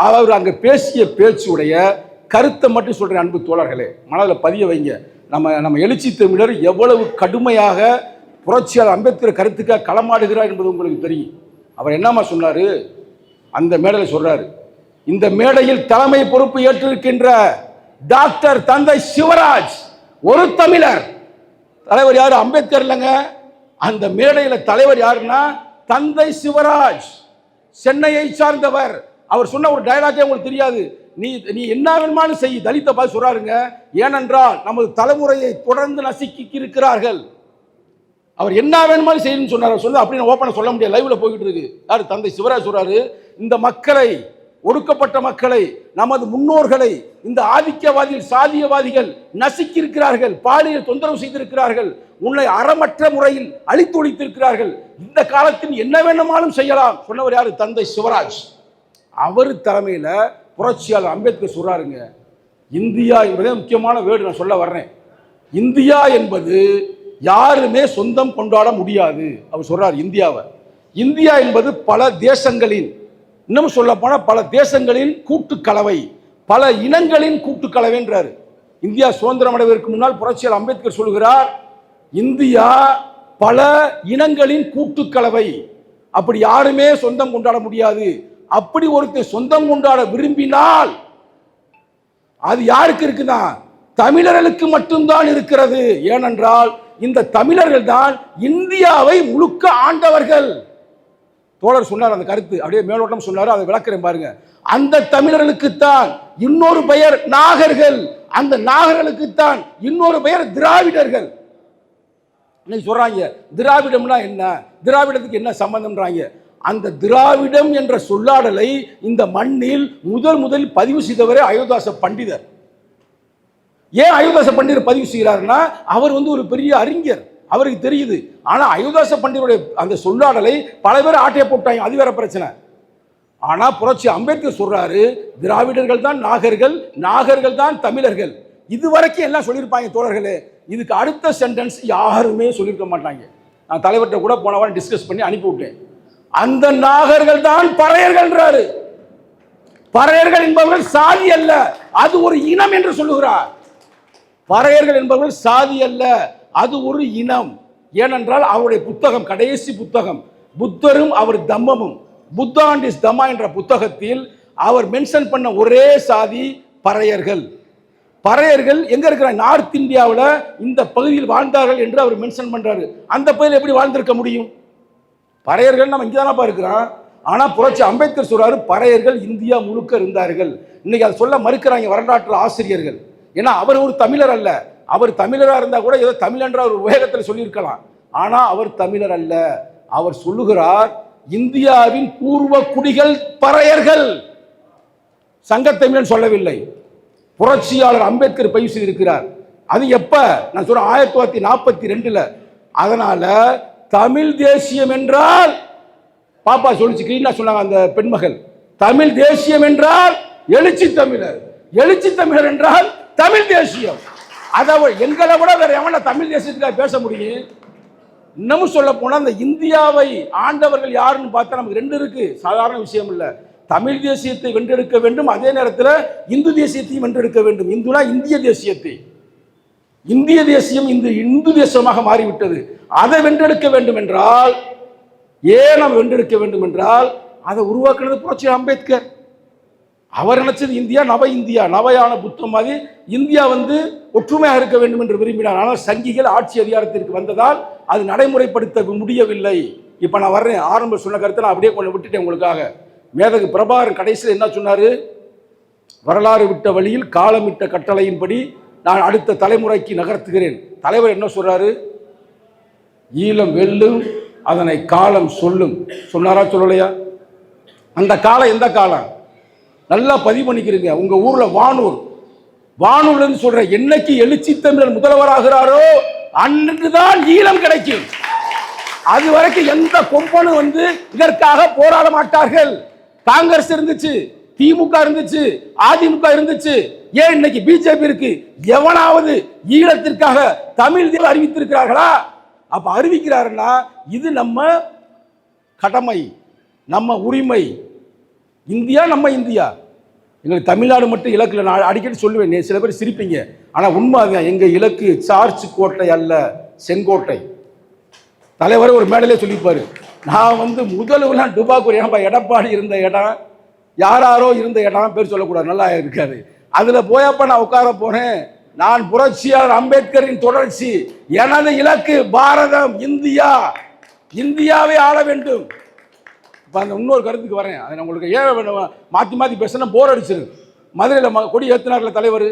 அவர் அங்க பேசிய பேச்சுடைய கருத்தை மட்டும் சொல்றேன். அன்பு தோழர்களே, மனதில் பதிய வைங்க. நம்ம எழுச்சி தமிழர் எவ்வளவு கடுமையாக புரட்சியாளர் அம்பேத்கர் கருத்துக்காக களமாடுகிறார் என்பது உங்களுக்கு தெரியும். அவர் என்னமா சொன்னாரு? அந்த மேடையில் சொல்றாரு, இந்த மேடையில் தலைமை பொறுப்பு ஏற்றிருக்கின்ற டாக்டர் தந்தை சிவராஜ் ஒரு தமிழர். தலைவர் யாரு? அம்பேத்கர் இல்லைங்க. அந்த மேடையில் தலைவர் யாருன்னா தந்தை சிவராஜ், சென்னையை சார்ந்தவர். அவர் சொன்ன ஒரு டயலாக்கே உங்களுக்கு தெரியாது. நீ என்ன வேணுமானு செய், தலித்தை பார்த்து சொல்றாருங்க. ஏனென்றால் நமது தலைமுறையை தொடர்ந்து நசுக்கி இருக்கிறார்கள். அவர் என்ன வேணுமானு செய்யணும்னு சொன்னார். சொல்ல அப்படின்னு ஓப்பனை சொல்ல முடியாது, லைவ்ல போய்கிட்டு இருக்கு. யாரு? தந்தை சிவராஜ் சொல்றாரு, இந்த மக்களை, ஒடுக்கப்பட்ட மக்களை, நமது முன்னோர்களை இந்த ஆதிக்கவாதிகள், சாதியவாதிகள் நசுக்கி இருக்கிறார்கள், பாலியல் தொந்தரவு செய்திருக்கிறார்கள், உன்னை அறமற்ற முறையில் அழித்து ஒழித்திருக்கிறார்கள். இந்த காலத்தில் என்ன வேணுமானும் செய்யலாம் சொன்னவர் யாரு? தந்தை சிவராஜ். அவர் தலைமையில புரட்சியாளர் அம்பேத்கர் சொல்றாருங்க, இந்தியா என்பதே முக்கியமான வேர்டு நான் சொல்ல வர்றேன். இந்தியா என்பது யாருமே சொந்தம் கொண்டாட முடியாது அவர் சொல்றார். இந்தியா என்பது பல தேசங்களின், இன்னும் சொல்ல போனா பல தேசங்களின் கூட்டுக்கலவை, பல இனங்களின் கூட்டுக்கலவை என்றார். இந்தியா சுதந்திரம் அடைவதற்கு முன்னால் புரட்சியாளர் அம்பேத்கர் சொல்கிறார், இந்தியா பல இனங்களின் கூட்டுக்கலவை, அப்படி யாருமே சொந்தம் கொண்டாட முடியாது. அப்படி ஒருத்தர் சொந்தம் கொண்டாட விரும்பினால் அது யாருக்கு இருக்குன்னா தமிழர்களுக்கு மட்டும்தான் இருக்கிறது. ஏனென்றால் இந்த தமிழர்கள் தான் இந்தியாவை முழுக்க ஆண்டவர்கள். தோழர் சொன்னார் அந்த கருத்து, அப்படியே மேலோட்டம் சொன்னார், அதை விளக்குறேன் பாருங்க. அந்த தமிழர்களுக்குத்தான் இன்னொரு பெயர் நாகர்கள், அந்த நாகர்களுக்குத்தான் இன்னொரு பெயர் திராவிடர்கள். இன்னைக்கு சொல்றாங்க திராவிடம்னா என்ன, திராவிடத்துக்கு என்ன சம்பந்தம்ன்றாங்க. அந்த திராவிடம் என்ற சொல்லாடலை இந்த மண்ணில் முதல் பதிவு செய்தவரே அயோத்திதாச பண்டிதர். ஏன் அயோத்திதாச பண்டிதர் பதிவு செய்கிறார்னா, அவர் ஒரு பெரிய அறிஞர், அவருக்கு தெரியுது. ஆனா அயோத்திதாச பண்டிதருடைய அந்த சொல்லாடலை பல பேர் ஆட்டைய போட்டாங்க, அது வேற பிரச்சனை. ஆனா புரட்சி அம்பேத்கர் சொல்றாரு, திராவிடர்கள் தான் நாகர்கள், நாகர்கள் தான் தமிழர்கள். இதுவரைக்கும் எல்லாம் சொல்லியிருப்பாங்க தோழர்களே. இதுக்கு அடுத்த சென்டென்ஸ் யாருமே சொல்லியிருக்க மாட்டாங்க. நான் தலைவர்கிட்ட கூட போன வாரம் டிஸ்கஸ் பண்ணி அனுப்பி விட்டேன். அந்த நாகர்கள் தான் பறையர்கள்ன்றாரு. பறையர்கள் என்பவர்கள் சாதி அல்ல, அது ஒரு இனம் என்று சொல்லுகிறார். பறையர்கள் என்பவர்கள் சாதி அல்ல, அது ஒரு இனம். ஏனென்றால் அவருடைய புத்தகம், கடைசி புத்தகம் புத்தரும் அவர் தம்மமும், புத்தா அண்ட் இஸ் தம்மா என்ற புத்தகத்தில் அவர் மென்ஷன் பண்ண ஒரே சாதி பறையர்கள். பறையர்கள் எங்க இருக்கிறாங்க? நார்த் இந்தியாவில் இந்த பகுதியில் வாழ்ந்தார்கள் என்று அவர் மென்ஷன் பண்றாரு. அந்த பகுதியில் எப்படி வாழ்ந்திருக்க முடியும்? பறையர்கள் நம்ம இங்கே தானப்பா இருக்கிறோம். ஆனா புரட்சி அம்பேத்கர் சொல்றாரு, பறையர்கள் இந்தியா முழுக்க இருந்தார்கள். இன்னைக்கு அதை சொல்ல மறுக்கிறாங்க வரலாற்று ஆசிரியர்கள். ஏன்னா அவர் ஒரு தமிழர் அல்ல. அவர் தமிழராக இருந்தா கூட ஏதோ தமிழ் என்ற ஒரு வேகத்தில் சொல்லியிருக்கலாம். ஆனா அவர் தமிழர் அல்ல. அவர் சொல்லுகிறார், இந்தியாவின் பூர்வ குடிகள் பறையர்கள். சங்கத்தமிழன் சொல்லவில்லை, புரட்சியாளர் அம்பேத்கர் பதிவு செய்திருக்கிறார். அது எப்ப? நான் சொல்றேன் 1942. அதனால தமிழ் தேசியம் என்றால், பாப்பா சொல்லிச்சு கிளீனா சொன்னாங்க அந்த பெண்மகள், தமிழ் தேசியம் என்றால் எழுச்சி தமிழர், எழுச்சி தமிழர் என்றால் தமிழ் தேசியம். அதை எங்களை விட வேற எவன தமிழ் தேசியத்துக்காக பேச முடியும்? இன்னமும் சொல்ல போனா இந்த இந்தியாவை ஆண்டவர்கள் யாருன்னு பார்த்தா நமக்கு ரெண்டு இருக்கு. சாதாரண விஷயம் இல்ல. தமிழ் தேசியத்தை வென்றெடுக்க வேண்டும், அதே நேரத்தில் இந்து தேசியத்தையும் வென்றெடுக்க வேண்டும். இந்துனா இந்திய தேசியத்தை, இந்திய தேசியம் இந்த இந்து தேசமாக மாறிவிட்டது. அதை வென்றெடுக்க வேண்டும் என்றால், ஏன் நாம் வென்றெடுக்க வேண்டும் என்றால், அதை உருவாக்குனது புரட்சி அம்பேத்கர். அவர் நினைச்சது இந்தியா நவ இந்தியா, நவையான புத்தம் மாதிரி இந்தியா ஒற்றுமையாக இருக்க வேண்டும் என்று விரும்பினார். ஆனால் சங்கிகள் ஆட்சி அதிகாரத்திற்கு வந்ததால் அது நடைமுறைப்படுத்த முடியவில்லை. இப்ப நான் வர்றேன், ஆரம்ப சொன்ன கருத்தை நான் அப்படியே கொண்டு விட்டுட்டேன் உங்களுக்காக. மேதகு பிரபாகரன் கடைசியில் என்ன சொன்னாரு? வரலாறு விட்ட வழியில் காலமிட்ட கட்டளையின்படி நான் அடுத்த தலைமுறைக்கு நகர்த்துகிறேன். தலைவர் என்ன சொல்றாரு? ஈழம் வெல்லும், அதனை காலம் சொல்லும். சொன்னாரா சொல்லலையா? அந்த காலம் எந்த காலம்? நல்லா பதிவு பண்ணிக்கிறீங்க. உங்க ஊர்ல வானூர், வானூர்ல இருந்து சொல்ற, என்னைக்கு எழுச்சி தமிழர் முதல்வராகிறாரோ அன்றுதான் ஈழம் கிடைக்கும். அது வரைக்கும் எந்த கொம்பனும் இதற்காக போராட மாட்டார்கள். காங்கிரஸ் இருந்துச்சு, திமுக இருந்துச்சு, அதிமுக இருந்துச்சு, ஏன் இன்னைக்கு பிஜேபி இருக்கு? எவனாவது ஈழத்திற்காக தமிழ் தேவை அறிவித்திருக்கிறார்களா? அப்ப அறிவிக்கிறாருன்னா இது நம்ம கடமை, நம்ம உரிமை. இந்தியா நம்ம இந்தியா. எங்களுக்கு தமிழ்நாடு மட்டும் இலக்கு இல்லை. நான் அடிக்கடி சொல்லுவேன், சில பேர் சிரிப்பீங்க, ஆனா உண்மை அதுதான். எங்க இலக்கு சார்ஜ் கோட்டை அல்ல, செங்கோட்டை. தலைவர் ஒரு மேடையிலே சொல்லிப்பாரு, நான் முதல்வெல்லாம் டுபாக்கூர், ஏன்பா எடப்பாடி இருந்த இடம், யாரோ இருந்த இடம், பேர் சொல்லக்கூடாது, நல்லா இருக்காது. அதுல போயப்ப நான் உட்கார போறேன். நான் புரட்சியாளர் அம்பேத்கரின் தொடர்ச்சி. எனது இலக்கு பாரதம், இந்தியா, இந்தியாவை ஆள வேண்டும். இப்போ அந்த இன்னொரு கருத்துக்கு வரேன். அதை நான் உங்களுக்கு ஏன் மாற்றி மாற்றி பேசினா போர் அடிச்சிரு. மதுரையில் கொடி ஏற்றினார்ல தலைவர்.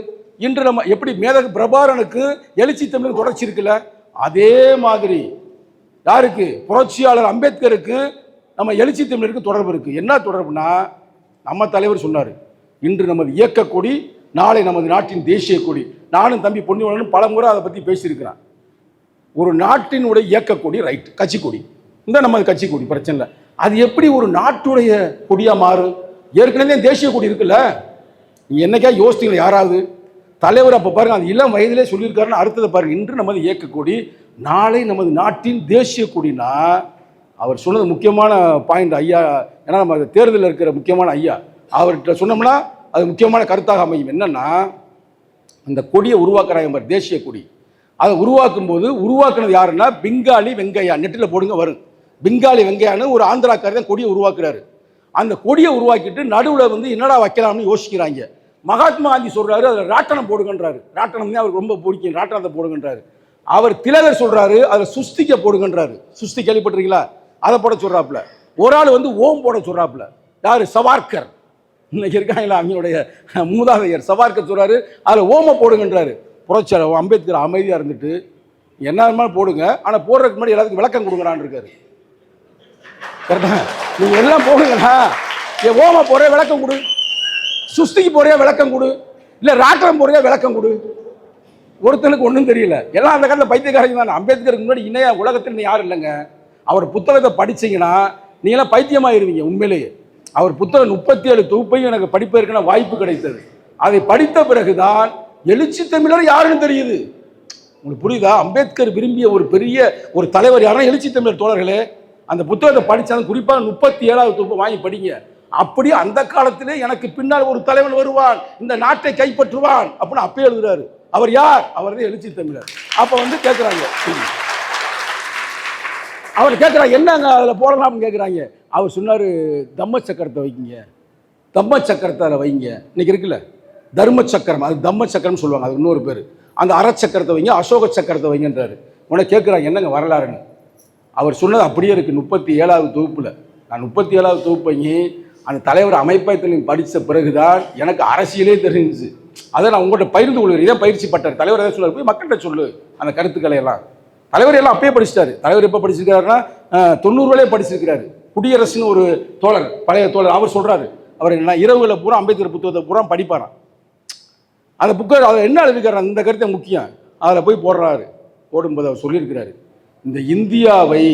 இன்று நம்ம எப்படி மேதகு பிரபாகரனுக்கு எழுச்சி தமிழ் தொடர்ச்சி இருக்குல்ல, அதே மாதிரி யாருக்கு? புரட்சியாளர் அம்பேத்கருக்கு நம்ம எழுச்சி தமிழருக்கு தொடர்பு இருக்கு. என்ன தொடர்புனா, நம்ம தலைவர் சொன்னார், இன்று நமது இயக்க கொடி, நாளை நமது நாட்டின் தேசிய கொடி. நானும் தம்பி பொன்னிவளனும் பல முறை அதை பற்றி பேசியிருக்கிறான். ஒரு நாட்டினுடைய இயக்க கொடி ரைட், கட்சி கொடி, இந்த நமது கட்சி கொடி பிரச்சனை இல்லை. அது எப்படி ஒரு நாட்டுடைய கொடியா மாறும்? ஏற்கனவே தேசிய கொடி இருக்குல்ல. நீங்க என்னைக்கா யோசித்தீங்களா யாராவது? தலைவர் அப்ப பாருங்க, அது இளம் வயதிலே சொல்லியிருக்காருன்னு அடுத்ததை பாருங்க. இன்று நமது இயக்க கொடி, நாளை நமது நாட்டின் தேசிய கொடினா, அவர் சொன்னது முக்கியமான பாயிண்ட் ஐயா. ஏன்னா நம்ம தேர்தலில் இருக்கிற முக்கியமான ஐயா, அவர்கிட்ட சொன்னோம்னா அது முக்கியமான கருத்தாக அமையும். என்னன்னா, அந்த கொடியை உருவாக்குறாங்க, தேசிய கொடி. அதை உருவாக்கும் போது உருவாக்குனது யாருன்னா பெங்காலி வெங்கையா. நெட்டில் போடுங்க வரும். பெங்காலி வெங்கையான்னு ஒரு ஆந்திராக்காரர் தான் கொடியை உருவாக்குறாரு. அந்த கொடியை உருவாக்கிட்டு நடுவில் என்னடா வைக்கலாம்னு யோசிக்கிறாங்க. மகாத்மா காந்தி சொல்றாரு, அதில் ராட்டனம் போடுங்கன்றாரு. ராட்டனம் தான் அவருக்கு ரொம்ப பிடிக்கும், ராட்டனத்தை போடுங்கன்றாரு. அவர் திலகர் சொல்றாரு, அதில் சுஸ்திக்க போடுங்கன்றாரு. சுஸ்தி கேள்விப்பட்டிருக்கீங்களா? அதை போட சொல்றாப்புல. ஒரு ஆள் வந்து ஓம் போட சொல்றாப்புல. யாரு? சவார்கர். இன்னைக்கு இருக்காங்களா அவங்களுடைய மூதாதையர் சவார்கர் சொல்றாரு, அதில் ஓம போடுங்கன்றாரு. புரட்சியாளர் அம்பேத்கர் அமைதியாக இருந்துட்டு என்ன போடுங்க, ஆனால் போடுறதுக்கு முன்னாடி எல்லாத்துக்கும் விளக்கம் கொடுங்கடான்னு இருக்காரு. கரெக்டா? நீங்க எல்லாம் போடுங்கண்ணா, ஓம போறிய விளக்கம் கொடு, சுஸ்திக்கு போறியா விளக்கம் கொடு, இல்லை ராட்டிரம் போறியா விளக்கம் கொடு. ஒருத்தனுக்கு ஒன்றும் தெரியல. எல்லாம் அந்த காலத்தில் பைத்தியக்காரங்க தானே. அம்பேத்கருக்கு முன்னாடி இணைய உலகத்தில் யாரும் இல்லைங்க. அவர் புத்தகத்தை படிச்சீங்கன்னா நீங்களாம் பைத்தியமாயிருவீங்க உண்மையிலேயே. அவர் புத்தகம் 37 தொகுப்பையும் எனக்கு படிப்பதற்கான வாய்ப்பு கிடைத்தது. அதை படித்த பிறகுதான் எழுச்சி தமிழர் யாருன்னு தெரியுது. உங்களுக்கு புரியுதா? அம்பேத்கர் விரும்பிய ஒரு பெரிய ஒரு தலைவர் யாரும் எழுச்சி தமிழர் தோழர்களே. அந்த புத்தகத்தை படித்தாலும் குறிப்பாக 37வது தொகுப்பு வாங்கி படிங்க. அப்படி அந்த காலத்திலே எனக்கு பின்னால் ஒரு தலைவன் வருவான், இந்த நாட்டை கைப்பற்றுவான் அப்படின்னு அப்பயே எழுதுறாரு. அவர் யார்? அவர் தான் எழுச்சி தமிழர். அப்ப வந்து கேட்கிறாங்க, அவர் கேட்கிறாங்க என்னங்க அதில் போடலாம்னு கேட்குறாங்க. அவர் சொன்னார், தம்ம சக்கரத்தை வைக்கிங்க, தம்ம சக்கரத்தை அதில் வைங்க. இன்னைக்கு இருக்குல்ல தர்ம சக்கரம், அது தம்ம சக்கரம் சொல்லுவாங்க, அது இன்னொரு பேர். அந்த அறச்சக்கரத்தை வைங்க, அசோக சக்கரத்தை வைங்கன்றாரு. உடனே கேட்குறாங்க என்னங்க வரலாறுன்னு. அவர் சொன்னது அப்படியே இருக்குது 37வது தொகுப்பில். நான் 37வது தொகுப்பைங்க அந்த தலைவர் அமைப்பகத்தில் படித்த பிறகுதான் எனக்கு அரசியலே தெரிஞ்சிச்சு. அதை நான் உங்கள்கிட்ட பகிர்ந்து கொள்கிறேன். இதான் பயிற்சி பட்டார் தலைவர். எதாவது சொல்லுவார், போய் மக்கள்கிட்ட சொல்லு அந்த கருத்துக்களை எல்லாம். தலைவர் எல்லாம் அப்பயே படிச்சிட்டாரு. தலைவர் எப்போ படிச்சிருக்காருன்னா 90களே படிச்சிருக்கிறாரு. குடியரசுன்னு ஒரு தோழர், பழைய தோழர், அவர் சொல்கிறாரு, அவர் என்ன இரவுகளை பூரா அம்பேத்கர் புத்தகத்தை பூரா படிப்பாராம். அந்த புக்கை அதை என்ன எழுதிக்கிறார், இந்த கருத்தை முக்கியம், அதில் போய் போடுறாரு. போடும்போது அவர் சொல்லியிருக்கிறாரு, இந்த இந்தியாவை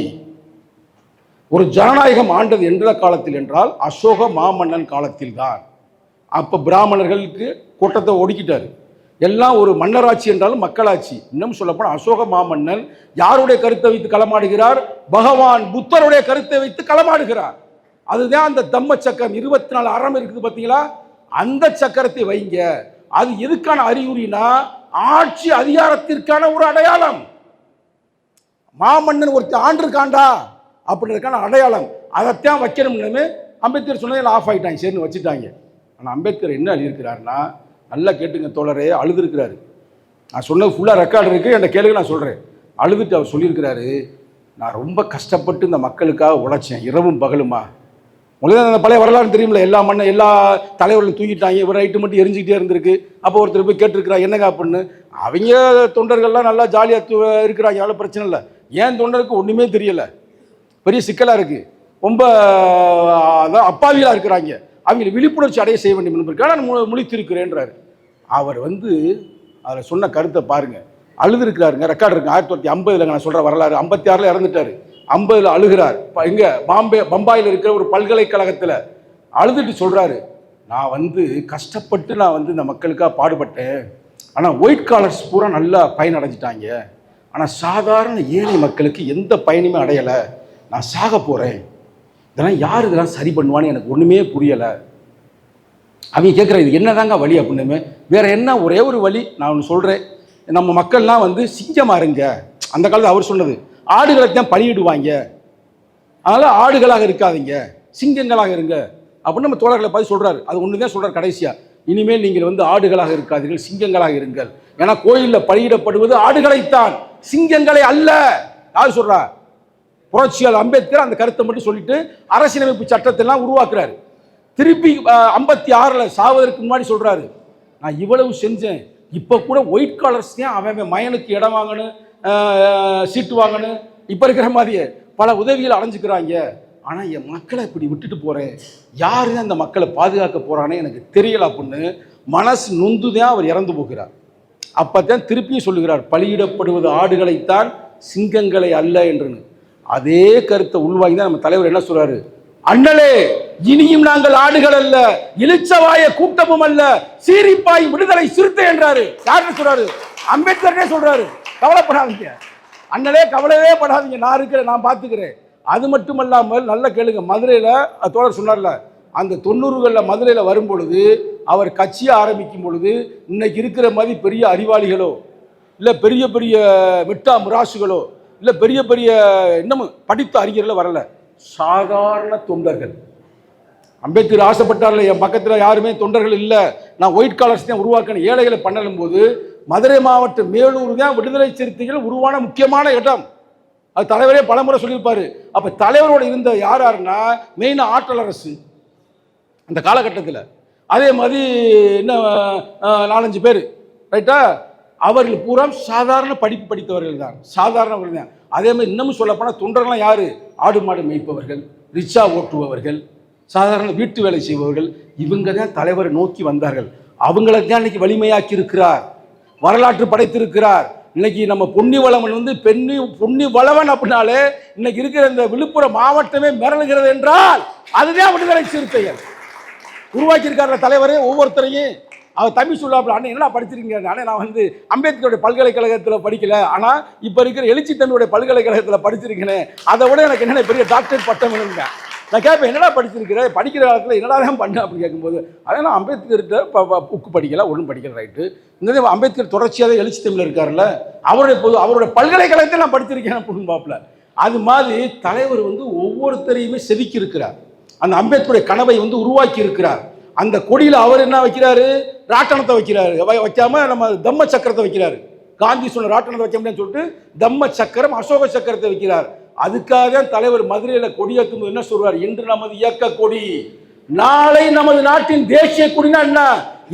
ஒரு ஜனநாயகம் ஆண்டது என்ற காலத்தில் என்றால் அசோக மாமன்னன் காலத்தில் தான். அப்போ பிராமணர்களுக்கு கூட்டத்தை ஒடுக்கிட்டாரு. எல்லாம் ஒரு மன்னராட்சி என்றாலும் மக்களாட்சி. இன்னும் சொல்லப்போனால் அசோக மாமன்னன் யாருடைய கருத்தை வைத்து களமாடுகிறார்? பகவான் புத்தருடைய கருத்தை வைத்து களமாடுகிறார். அதுதான் அந்த தம்ம சக்கரம். 24 அறம் இருக்குது பார்த்தீங்களா, அந்த சக்கரத்தை வைங்க. அது எதுக்கான அறிகுறினா ஆட்சி அதிகாரத்திற்கான ஒரு அடையாளம். மாமன்னன் ஒரு ஆண்டிருக்காண்டா அப்படின்றதுக்கான அடையாளம். அதைத்தான் வைக்கணும்னு அம்பேத்கர் சொன்னதை ஆஃப் ஆகிட்டாங்க, சரின்னு வச்சுட்டாங்க. ஆனால் அம்பேத்கர் என்ன எழுதியிருக்கிறாருன்னா, நல்லா கேட்டுங்க தோழரே, அழுதுருக்கிறாரு. நான் சொன்னது ஃபுல்லாக ரெக்கார்டு இருக்குது, என்ற கேளுங்க நான் சொல்கிறேன். அழுதுட்டு அவர் சொல்லியிருக்கிறாரு, நான் ரொம்ப கஷ்டப்பட்டு இந்த மக்களுக்காக உழைச்சேன் இரவும் பகலுமா. உங்களுக்கு அந்த பழைய வரலாறு தெரியுமில்ல, எல்லா மண்ணை எல்லா தலைவர்களும் தூங்கிட்டாங்க, இவர் ரைட்டு மட்டும் எரிஞ்சிக்கிட்டே இருந்திருக்கு. அப்போ ஒருத்தர் போய் கேட்டிருக்கிறா என்னங்க அப்படின்னு. அவங்க தொண்டர்கள்லாம் நல்லா ஜாலியாக இருக்கிறாங்க, அவ்வளோ பிரச்சனை இல்லை. ஏன் தொண்டருக்கு ஒன்றுமே தெரியலை, பெரிய சிக்கலாக இருக்குது, ரொம்ப அதான் அப்பாவிகளாக இருக்கிறாங்க, அவங்களை விழிப்புணர்ச்சி அடைய செய்ய வேண்டும் என்பதற்காக நான் முழித்திருக்கிறேன்றாரு. அவர் வந்து அதில் சொன்ன கருத்தை பாருங்கள், அழுதுருக்கிறாருங்க, ரெக்கார்டு இருக்குங்க. 1950 நான் சொல்கிற வரலாறு, 56 இறந்துட்டார், 50 அழுகிறார். இங்கே பம்பாயில் இருக்கிற ஒரு பல்கலைக்கழகத்தில் அழுதுட்டு சொல்கிறாரு, நான் வந்து கஷ்டப்பட்டு நான் வந்து இந்த மக்களுக்காக பாடுபட்டேன், ஆனால் ஒயிட் காலர்ஸ் பூரா நல்லா பயனடைஞ்சிட்டாங்க, ஆனால் சாதாரண ஏழை மக்களுக்கு எந்த பயனுமே அடையலை, நான் சாக போகிறேன், இதெல்லாம் யார் இதெல்லாம் சரி பண்ணுவான்னு எனக்கு ஒன்றுமே புரியலை. அவங்க கேட்குற இது என்னதாங்க வழி அப்படின்னு. வேறு என்ன ஒரே ஒரு வழி நான் ஒன்று சொல்கிறேன், நம்ம மக்கள்லாம் வந்து சிங்கமாக இருங்க. அந்த காலத்தில் அவர் சொன்னது, ஆடுகளை தான் பலியிடுவாங்க, அதனால் ஆடுகளாக இருக்காதீங்க, சிங்கங்களாக இருங்க அப்படின்னு நம்ம தோழர்களை பார்த்து சொல்கிறாரு. அது ஒன்று தான் சொல்கிறார் கடைசியாக, இனிமேல் நீங்கள் வந்து ஆடுகளாக இருக்காதீர்கள், சிங்கங்களாக இருங்கள். ஏன்னா கோயிலில் பலியிடப்படுவது ஆடுகளைத்தான், சிங்கங்களை அல்ல. யார் சொல்கிறா? புரட்சியாளர் அம்பேத்கர் அந்த கருத்தை மட்டும் சொல்லிட்டு அரசியலமைப்பு சட்டத்தெல்லாம் உருவாக்குறாரு. திருப்பி 56 சாவதற்கு முன்னாடி சொல்றாரு, நான் இவ்வளவு செஞ்சேன், இப்போ கூட ஒயிட் காலர்ஸ் தான் அவன் மயனுக்கு இடம் வாங்கணும், சீட்டு வாங்கணும், இப்போ இருக்கிற மாதிரியே பல உதவிகள் அடைஞ்சுக்கிறாங்க, ஆனால் என் மக்களை இப்படி விட்டுட்டு போகிறேன், யாரு அந்த மக்களை பாதுகாக்க போகிறானே எனக்கு தெரியல அப்படின்னு மனசு நொந்து தான் அவர் இறந்து போகிறார். அப்போ தான் திருப்பியும் சொல்லுகிறார், பலியிடப்படுவது ஆடுகளைத்தான், சிங்கங்களை அல்ல என்றுன்னு. அதே கருத்தை உள்வாங்கி தான் நம்ம தலைவர் என்ன சொல்றாரு, அண்ணலே இனியும் நாங்கள் ஆடுகள் அல்ல, இளிச்சவாய கூட்டமும் அல்ல, சீரிப்பாய் விடுதலை சிறுத்தை என்றாரு. யாருன்னு சொல்றாரு? அம்பேத்கரே சொல்றாரு. கவலைப்படாதீங்க அண்ணலே, கவலையே படாதீங்க, நான் இருக்கிறேன், நான் பார்த்துக்கிறேன். அது மட்டுமல்லாமல் நல்ல கேளுங்க, மதுரையில் தோழர் சொன்னார்ல, அந்த 90களில் மதுரையில் வரும் பொழுது அவர் கட்சியை ஆரம்பிக்கும் பொழுது இன்னைக்கு இருக்கிற மாதிரி பெரிய அறிவாளிகளோ இல்லை பெரிய பெரிய வெட்டா முராசுகளோ இல்லை பெரிய பெரிய இன்னமும் படித்த அறிஞர்கள் வரல, சாதாரண தொண்டர்கள். அம்பேத்கர் ஆசைப்பட்டார்ல, என் பக்கத்தில் யாருமே தொண்டர்கள் இல்லை, நான் ஒயிட் காலர்ஸ் தான் உருவாக்கின, ஏழைகளை பண்ணலும் போது மதுரை மாவட்டம் மேலூர் தான் விடுதலை சிறுத்தைகள் உருவான முக்கியமான இடம். அது தலைவரே பலமுறை சொல்லியிருப்பாரு. அப்ப தலைவரோட இருந்த யாருன்னா மெயினாக ஆற்றல் அரசு அந்த காலகட்டத்தில். அதே மாதிரி என்ன 4-5 பேர் ரைட்டா, அவர்கள் பூரா சாதாரண படிப்பு படித்தவர்கள் தான், சாதாரணவர்கள் தான். அதே மாதிரி இன்னமும் சொல்லப்போனால் தொண்டர்கள்லாம் யாரு, ஆடு மாடு மேய்ப்பவர்கள், ரிக்ஷா ஓட்டுபவர்கள், சாதாரண வீட்டு வேலை செய்பவர்கள், இவங்க தான் தலைவரை நோக்கி வந்தார்கள். அவங்களை தான் இன்னைக்கு வலிமையாக்கி இருக்கிறார், வரலாற்று படைத்திருக்கிறார். இன்னைக்கு நம்ம பொன்னிவளவன் வந்து பொன்னிவளவன் அப்படின்னாலே இன்னைக்கு இருக்கிற இந்த விழுப்புரம் மாவட்டமே மிரளுகிறது என்றால் அதுதான் விடுதலை சிறுத்தைகள் உருவாக்கி இருக்கார தலைவரே. ஒவ்வொருத்தரையும் அவர் தம்பி சொல்லாப்புல, அண்ணன் என்ன படிச்சிருக்கீங்க? அண்ணன் நான் வந்து அம்பேத்கருடைய பல்கலைக்கழகத்தில் படிக்கல, ஆனால் இப்போ இருக்கிற எழுச்சி தன்னுடைய பல்கலைக்கழகத்தில் படிச்சிருக்கேன், அதை விட எனக்கு என்னென்ன பெரிய டாக்டரேட் பட்டம் வேணுங்க. நான் கேட்பேன், என்னடா படிச்சிருக்கிறேன், படிக்கிற காலத்தில் என்னடா தான் பண்ணேன் அப்படின்னு கேட்கும்போது, அதே நான் அம்பேத்கர்கிட்ட புக்கு படிக்கல, ஒன்றும் படிக்கல. ரைட்டு, இந்த அம்பேத்கர் தொடர்ச்சியாக எழுச்சி தமிழில் இருக்கார்ல, அவருடைய பல்கலைக்கழகத்தில் நான் படிச்சிருக்கேன் அப்படின்னு பார்ப்பல. அது மாதிரி தலைவர் வந்து ஒவ்வொருத்தரையுமே செதுக்கி இருக்கிறார். அந்த அம்பேத்கருடைய கனவை வந்து உருவாக்கி இருக்கிறார். அந்த கொடியில் அவர் என்ன வைக்கிறாரு, ராட்டனத்தை வைக்கிறாரு, வைக்காம நம்ம தம்ம சக்கரத்தை வைக்கிறாரு. காந்தி சொன்ன ராட்டனத்தை வைக்க முடியும்னு சொல்லிட்டு தம்ம சக்கரம், அசோக சக்கரத்தை வைக்கிறார். அதுக்காக தான் தலைவர் மதுரையில் கொடியேற்றும் என்ன சொல்றாரு, இன்று நமது இயக்க கொடி, நாளை நமது நாட்டின் தேசிய கொடினா என்ன,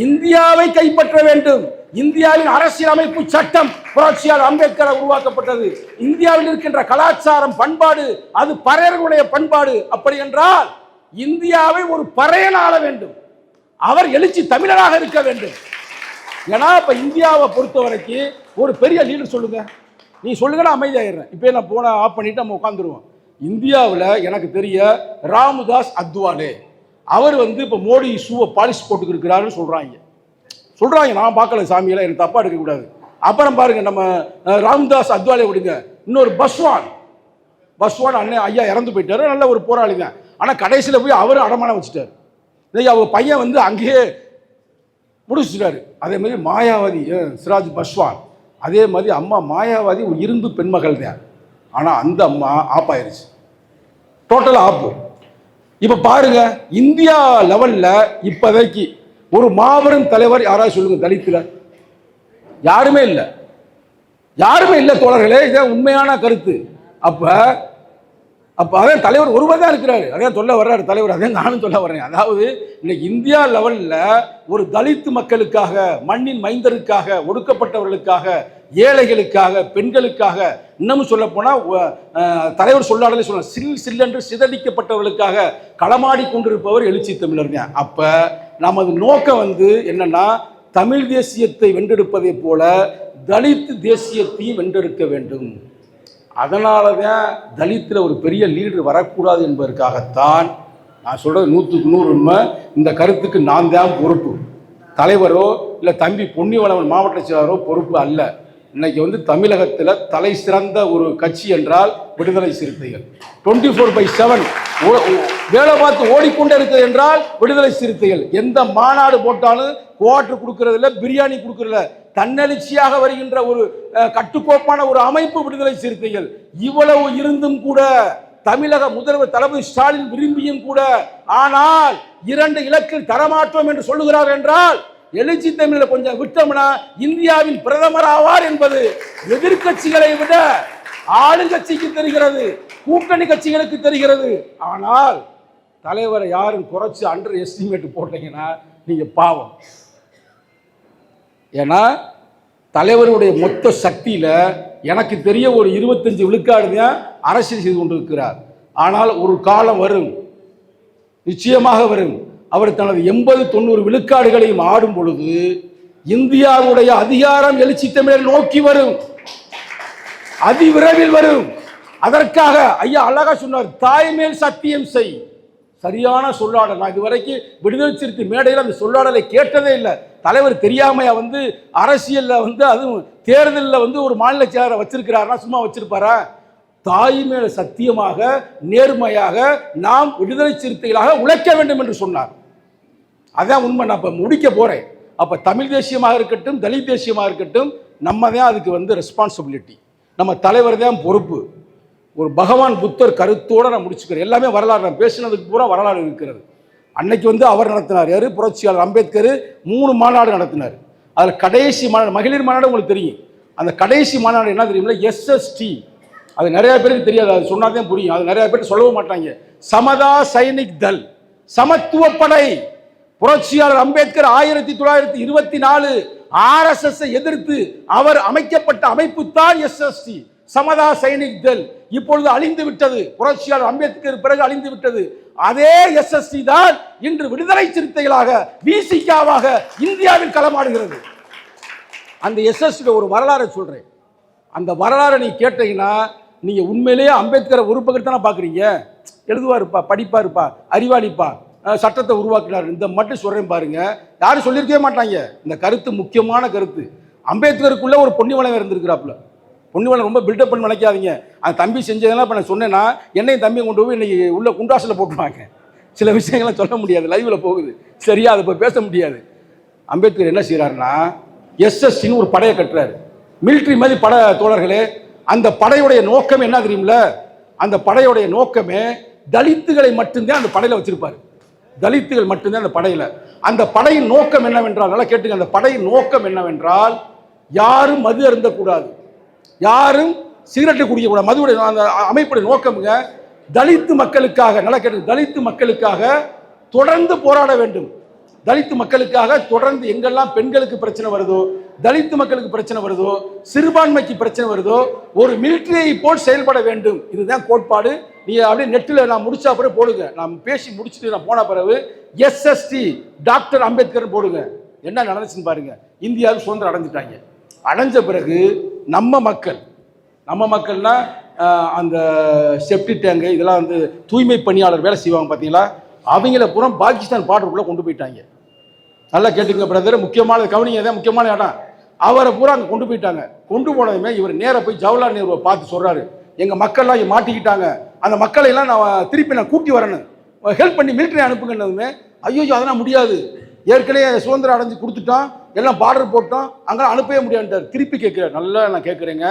இந்தியாவை கைப்பற்ற வேண்டும். இந்தியாவின் அரசியலமைப்பு சட்டம் புரட்சியாளர் அம்பேத்கர் உருவாக்கப்பட்டது. இந்தியாவில் இருக்கின்ற கலாச்சாரம் பண்பாடு அது பறையர்களுடைய பண்பாடு. அப்படி என்றால் இந்தியாவை ஒரு பறையன் ஆள வேண்டும், அவர் எழுச்சி தமிழராக இருக்க வேண்டும். ஏன்னா இப்ப இந்தியாவை பொறுத்த வரைக்கும் ஒரு பெரிய லீடர் சொல்லுங்க, நீ சொல்லுங்க, நான் அமைதியாயிடுறேன். இப்போ நான் போன ஆஃப் பண்ணிட்டு நம்ம உட்காந்துருவோம். இந்தியாவில் எனக்கு தெரிய ராமதாஸ் அத்வாலே அவர் வந்து இப்போ மோடி ஷூவை பாலிஷ் போட்டுக்கு இருக்கிறாருன்னு சொல்றாங்க. நான் பார்க்கல சாமியெல்லாம், எனக்கு தப்பா எடுக்கக்கூடாது. அப்புறம் பாருங்க, நம்ம ராமதாஸ் அத்வாலே விடுங்க, இன்னொரு பஸ்வான் அண்ணன் ஐயா இறந்து போயிட்டாரு, நல்ல ஒரு போராளி தான். ஆனால் கடைசியில் போய் அவரும் அடமானம் வச்சுட்டார். அவங்க பையன் வந்து அங்கேயே முடிச்சுட்டாரு. அதே மாதிரி மாயாவதி சிராஜ் பஸ்வான், அதே மாதிரி அம்மா மாயாவதி ஒரு இரும்பு பெண்மகள் தான். ஆனால் அந்த அம்மா ஆப் ஆயிடுச்சு, டோட்டலாக ஆப்பு. இப்போ பாருங்க, இந்தியா லெவலில் இப்போதைக்கு ஒரு மாபெரும் தலைவர் யாராவது சொல்லுங்க, தலித்துல யாருமே இல்லை தோழர்களே. இதான் உண்மையான கருத்து. அப்போ அதான் தலைவர் ஒருவர் தான் இருக்கிறாரு, அதான் சொல்ல வர்றாரு தலைவர், அதான் நானும் சொல்ல வர்றேன். அதாவது இன்னைக்கு இந்தியா லெவலில் ஒரு தலித்து மக்களுக்காக, மண்ணின் மைந்தருக்காக, ஒடுக்கப்பட்டவர்களுக்காக, ஏழைகளுக்காக, பெண்களுக்காக, இன்னமும் சொல்ல போனால் தலைவர் சொல்லாடலே சொல்ல சில்லென்று சிதறிக்கப்பட்டவர்களுக்காக களமாடி கொண்டிருப்பவர் எழுச்சி தமிழர் தான். அப்போ நமது நோக்கம் வந்து என்னன்னா, தமிழ் தேசியத்தை வென்றெடுப்பதை போல தலித் தேசியத்தையும் வென்றெடுக்க வேண்டும். அதனால தான் தலித்தில் ஒரு பெரிய லீடர் வரக்கூடாது என்பதற்காகத்தான் நான் சொல்கிறது 100க்கு 100 உண்மை. இந்த கருத்துக்கு நான் தான் பொறுப்பு, தலைவரோ இல்லை தம்பி பொன்னிவளவன் மாவட்ட செயலாளரோ பொறுப்பு அல்ல. இன்னைக்கு வந்து தமிழகத்தில் தலை சிறந்த ஒரு கட்சி என்றால் விடுதலை சிறுத்தைகள். 24/7 வேலை பார்த்து ஓடிக்கொண்டே இருக்கிறது என்றால் விடுதலை சிறுத்தைகள். எந்த மாநாடு போட்டாலும் குவார்டர் கொடுக்கறதில்ல, பிரியாணி கொடுக்கறதில்ல, தன்னெழுச்சியாக வருகின்ற ஒரு கட்டுக்கோப்பான ஒரு அமைப்பு விடுதலை சிறுத்தைகள். இவ்வளவு இருந்தும் கூட தமிழக முதல்வர் தளபதி ஸ்டாலின் விரும்பியும் கூட, ஆனால் 2 இலக்கில் தரமாற்றோம் என்று சொல்லுகிறார் என்றால், எழுச்சி தமிழை கொஞ்சம் விட்டோம்னா இந்தியாவின் பிரதமர் ஆவார் என்பது எதிர்கட்சிகளை விட ஆளுங்கட்சிக்கு தெரிகிறது, கூட்டணி கட்சிகளுக்கு தெரிகிறது. ஆனால் தலைவரை யாரும் குறைச்சு அண்டர் எஸ்டிமேட் போட்டீங்கன்னா நீங்க பாவம். ஏன்னா தலைவருடைய மொத்த சக்தியில எனக்கு தெரிய ஒரு 25 விழுக்காடு தான் அரசியல் செய்து கொண்டிருக்கிறார். ஆனால் ஒரு காலம் வரும், நிச்சயமாக வரும், அவர் தனது 80-90 விழுக்காடுகளையும் ஆடும் பொழுது இந்தியாவுடைய அதிகாரம் எழுச்சி தமிழர் நோக்கி வரும், அதிவிரைவில் வரும். அதற்காக ஐயா அழகா சொன்னார், தாய்மேல் சத்தியம் செய். சரியான சொல்லாடல். நான் இதுவரைக்கும் விடுதலை சிறுத்தை மேடையில் அந்த சொல்லாடலை கேட்டதே இல்லை. தலைவர் தெரியாமையா வந்து அரசியலில் வந்து அதுவும் தேர்தலில் வந்து ஒரு மாநில செயலரை வச்சிருக்கிறாருன்னா சும்மா வச்சிருப்பாரா? தாய் மேல சத்தியமாக நேர்மையாக நாம் விடுதலை சிறுத்தைகளாக உழைக்க வேண்டும் என்று சொன்னார். அதான் உண்மை. நான் இப்போ முடிக்க போறேன். அப்போ தமிழ் தேசியமாக இருக்கட்டும், தலித் தேசியமாக இருக்கட்டும், நம்ம தான் அதுக்கு வந்து ரெஸ்பான்சிபிலிட்டி, நம்ம தலைவர் தான் பொறுப்பு. ஒரு பகவான் புத்தர் கருத்தோடு நான் முடிச்சுக்கிறேன். எல்லாமே வரலாறு, நான் பேசினதுக்கு பூரா வரலாறு இருக்கிறது. அன்னைக்கு வந்து அவர் நடத்தினார், யாரு, புரட்சியாளர் அம்பேத்கர் 3 மாநாடு நடத்தினார். அதில் கடைசி மாநாடு மகளிர் மாநாடு உங்களுக்கு தெரியும். அந்த கடைசி மாநாடு என்ன தெரியுமில்ல, SST அது நிறைய பேருக்கு தெரியாது, அது சொன்னாதான் புரியும். அது நிறைய பேர் சொல்லவும் மாட்டாங்க. சமதா சைனிக் தல், சமத்துவ படை. புரட்சியாளர் அம்பேத்கர் 1924 RSS எதிர்த்து அவர் அமைக்கப்பட்ட அமைப்பு தான் SST, சமதா சைனிக் தல். இப்பொழுது அழிந்து விட்டது. புரட்சியாளர் அம்பேத்கர் பிறகு அழிந்து விட்டது. அதே SST தான் இன்று விடுதலை சிறுத்தைகளாக விசிகாவாக இந்தியாவில் களமாடுகிறது. அந்த SST ஒரு வரலாறு சொல்றேன். அந்த வரலாறை நீ கேட்டீங்கன்னா நீங்க உண்மையிலேயே அம்பேத்கரை ஒரு பக்கத்து தானே பாக்குறீங்க. எழுதுவாருப்பா, படிப்பாருப்பா, அறிவாளிப்பா, சட்டத்தை உருவாக்கினார், இந்த மட்டும் சொல்றேன் பாருங்க. யாரும் சொல்லியிருக்கவே மாட்டாங்க. இந்த கருத்து முக்கியமான கருத்து. அம்பேத்கருக்குள்ள ஒரு பொன்னிவளம் இருந்திருக்கிறாப்புல. பொன்னிவளம் ரொம்ப பில்டப் பண்ணி நினைக்காதீங்க. அந்த தம்பி செஞ்சதெல்லாம் இப்போ நான் சொன்னேன்னா என்னையும் தம்பியை கொண்டு போய் இன்னைக்கு உள்ள குண்டாசில் போட்டுருவாங்க. சில விஷயங்கள்லாம் சொல்ல முடியாது, லைவ்ல போகுது. சரியா, அதை இப்போ பேச முடியாது. அம்பேத்கர் என்ன செய்யறாருன்னா SSTன்னு ஒரு படையை கட்டுறாரு. மிலிட்ரி மாதிரி படை தோழர்களே. அந்த படையுடைய நோக்கம் என்ன தெரியுமில்ல? அந்த படையுடைய நோக்கமே தலித்துகளை மட்டும்தான் அந்த படையில வச்சிருப்பாரு. தலித்துகள் மட்டும்தான் அந்த படையில. அந்த படையின் நோக்கம் என்னவென்றால், நல்லா கேட்டுங்க, அந்த படையின் நோக்கம் என்னவென்றால் யாரும் மது அருந்தக்கூடாது, யாரும் சிகரெட்டு குடிக்கக்கூடாது. மதுவுடைய அந்த அமைப்புடைய நோக்கமுங்க தலித்து மக்களுக்காக, நல்லா கேட்டு, தலித்து மக்களுக்காக தொடர்ந்து போராட வேண்டும். தலித்து மக்களுக்காக தொடர்ந்து எங்கெல்லாம் பெண்களுக்கு பிரச்சனை வருதோ, தலித்து மக்களுக்கு பிரச்சனை வருதோ, சிறுபான்மைக்கு பிரச்சனை வருதோ, ஒரு மிலிட்டரியை போல் செயல்பட வேண்டும். இதுதான் கோட்பாடு. நீ அப்படியே நெட்டில் நான் முடிச்சா பிறகு போடுங்க. நான் பேசி முடிச்சுட்டு நான் போன பிறகு SST டாக்டர் அம்பேத்கர் போடுங்க. என்ன நடந்துச்சுன்னு பாருங்க. இந்தியாவுக்கு சுதந்திரம் அடைஞ்சிட்டாங்க. அடைஞ்ச பிறகு நம்ம மக்கள்னா அந்த செப்டி டேங்கு இதெல்லாம் வந்து தூய்மை பணியாளர் வேலை செய்வாங்க பார்த்தீங்களா, அவங்கள பூரா பாகிஸ்தான் பார்டருக்குள்ள கொண்டு போயிட்டாங்க. நல்லா கேட்டுங்க பிரதர், முக்கியமான கவனிங்க, தான் முக்கியமான இடம். அவரை பூரா அங்கே கொண்டு போயிட்டாங்க. கொண்டு போனதுமே இவர் நேராக போய் ஜவஹர்லால் நேருவை பார்த்து சொல்றாரு, எங்க மக்கள்லாம் இங்கே மாட்டிக்கிட்டாங்க, அந்த மக்களை எல்லாம் நான் திருப்பி கூட்டி வரணும், ஹெல்ப் பண்ணி மிலிட்டரி அனுப்புங்கன்னதுமே, ஐயோ அதெல்லாம் முடியாது, ஏற்கனவே சுதந்திரம் அடைஞ்சு கொடுத்துட்டோம், எல்லாம் பார்டர் போட்டோம், அங்கெல்லாம் அனுப்பவே முடியாதுன்றார். திருப்பி கேட்கிறார், நல்லா நான் கேட்குறேங்க,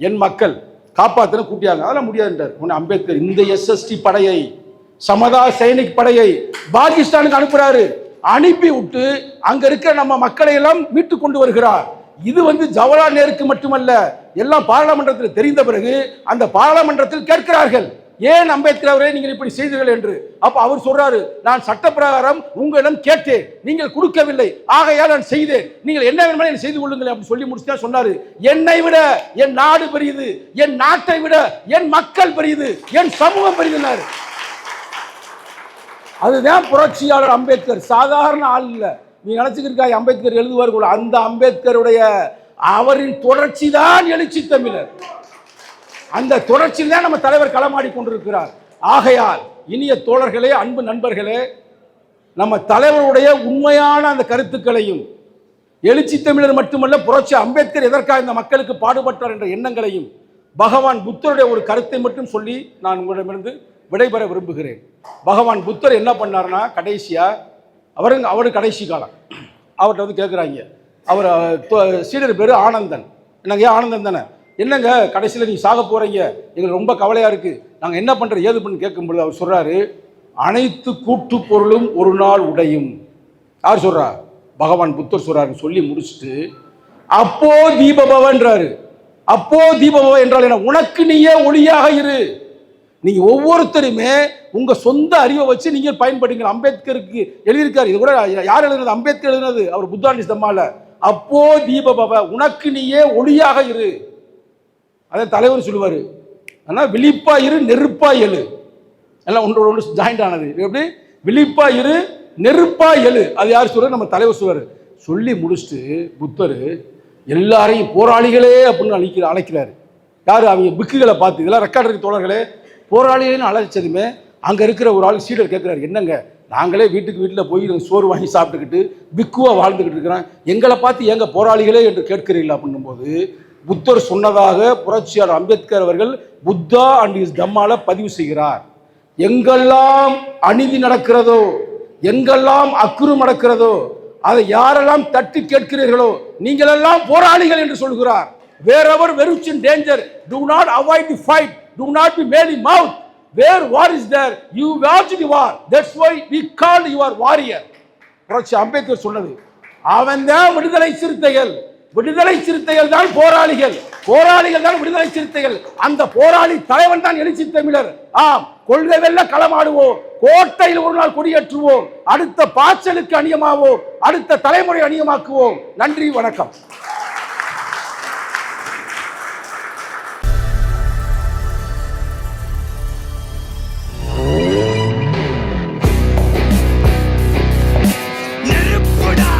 என் மக்கள் காப்பாற்றணும் கூட்டியாங்க, அதெல்லாம் முடியாதுன்றார். உடனே அம்பேத்கர் இந்த SST படையை, சமதா சைனிக் படையை பாகிஸ்தானுக்கு அனுப்புறாரு. அனுப்பி விட்டு அங்க இருக்கிற நம்ம மக்களை எல்லாம் மீட்டு கொண்டு வருகிறார். இது வந்து ஜவஹர்லால் நேருக்கு மட்டுமல்ல, எல்லாம் பாராளுமன்றத்தில் தெரிந்த பிறகு அந்த பாராளுமன்றத்தில் கேட்கிறார்கள், ஏன் அம்பேத்கர் அவரே நீங்கள் இப்படி செய்தீர்கள் என்று. அப்ப அவர் சொல்றாரு, நான் சட்ட பிரகாரம் உங்களிடம் கேட்டேன், நீங்கள் கொடுக்கவில்லை, ஆகையால் நான் செய்தேன், நீங்கள் என்ன வேணுமாலும் செய்து கொள்ளுங்கள் அப்படி சொல்லி முடிச்சுதான் சொன்னாரு, என்னை விட என் நாடு பெரியது, என் நாட்டை விட என் மக்கள் பெரியது, என் சமூகம் பெரியதுன்னாரு. அதுதான் புரட்சியாளர் அம்பேத்கர். சாதாரண ஆள் இல்ல. நீ நினைச்சுக்கிருக்காய் அம்பேத்கர் எழுதுவார், அந்த அம்பேத்கருடைய அவரின் தொடர்ச்சி தான் எழுச்சி தமிழர். அந்த தொடர்ச்சியில் தான் நம்ம தலைவர் களமாடி கொண்டிருக்கிறார். ஆகையால் இனிய தோழர்களே, அன்பு நண்பர்களே, நம்ம தலைவருடைய உண்மையான அந்த கருத்துக்களையும், எழுச்சி தமிழர் மட்டுமல்ல புரட்சி அம்பேத்கர் எதற்காக இந்த மக்களுக்கு பாடுபட்டார் என்ற எண்ணங்களையும், பகவான் புத்தருடைய ஒரு கருத்தை மட்டும் சொல்லி நான் உங்களிடமிருந்து விடைபெற விரும்புகிறேன். பகவான் புத்தர் என்ன பண்ணார்னா, கடைசியா அவரு கடைசி காலம் அவர்கிட்ட வந்து கேட்குறாங்க, அவர் சீடர் பேர் ஆனந்தன். என்னங்க ஆனந்தன் தானே, என்னங்க கடைசியில் நீங்கள் சாக போகிறீங்க, எங்களுக்கு ரொம்ப கவலையாக இருக்குது, நாங்கள் என்ன பண்ணுறோம் ஏது பண்ணு கேட்கும்பொழுது அவர் சொல்கிறாரு, அனைத்து கூட்டு பொருளும் ஒரு நாள் உடையும். யார் சொல்கிறா? பகவான் புத்தர் சொல்கிறாரு. சொல்லி முடிச்சுட்டு அப்போ தீபபவன்றாரு. அப்போ தீபபவ என்றால் என்ன? உனக்கு நீயே ஒளியாக இரு. நீங்க ஒவ்வொருத்தருமே உங்க சொந்த அறிவை வச்சு நீங்க பயன்படுங்க. அம்பேத்கருக்கு எழுதியிருக்காரு, இது கூட யார் எழுதுனது? அம்பேத்கர் எழுதுனது. அவர் புத்தாண்டிஸ் தம்மால. அப்போ தீபபவ, உனக்கு நீயே ஒளியாக இரு. அதான் தலைவர் சொல்லுவாரு, ஆனா விழிப்பா இரு, நெருப்பா எழு. எல்லாம் ஒன்றோட ஒன்று ஜாயிண்ட் ஆனது. எப்படி? விழிப்பா இரு, நெருப்பா எழு. அது யார் சொல்றாரு? நம்ம தலைவர் சொல்றாரு. சொல்லி முடிச்சுட்டு புத்தர் எல்லாரையும் போராளிகளே அப்படின்னு அழைக்கிறாரு. யாரு? அவங்க புக்குகளை பார்த்து, இதெல்லாம் ரெக்கார்ட் இருக்கு தோழர்களே. போராளிகள்னு அழைச்சதுமே அங்கே இருக்கிற ஒரு ஆள் சீடர் கேட்குறாரு, என்னங்க நாங்களே வீட்டில் போய் சோறு வாங்கி சாப்பிட்டுக்கிட்டு பிக்குவாக வாழ்ந்துக்கிட்டு இருக்கிறோம், எங்களை பார்த்து ஏங்க போராளிகளே என்று கேட்கிறீங்களா அப்படின்னும்போது, புத்தர் சொன்னதாக புரட்சியாளர் அம்பேத்கர் அவர்கள் புத்தா அண்ட் இஸ் தம்மால பதிவு செய்கிறார். எங்கெல்லாம் அநீதி நடக்கிறதோ, எங்கெல்லாம் அக்குறும் நடக்கிறதோ, அதை யாரெல்லாம் தட்டி கேட்கிறீர்களோ நீங்களெல்லாம் போராளிகள் என்று சொல்கிறார். Wherever veruch in danger, do not avoid the fight, do not be made in mouth. Where war is there, you watch the war. That's why we call you are warrior. புரட்சி அம்பேத்கர் சொன்னது. அவன் தான் விடுதலை சிறுத்தைகள். விடுதலை சிறுத்தைகள் தான் போராளிகள். போராளிகள் தான் விடுதலை சிறுத்தைகள். அந்த போராளி தலைவன் தான் எழுச்சி தமிழர். ஆம், கொள்கை வெல்ல களமாடுவோம், கோட்டையில் ஒரு நாள் கொடியேற்றுவோம், அடுத்த பாய்ச்சலுக்கு அணியமாவோம், அடுத்த தலைமுறை அணியமாக்குவோம். நன்றி, வணக்கம். நெருப்புடா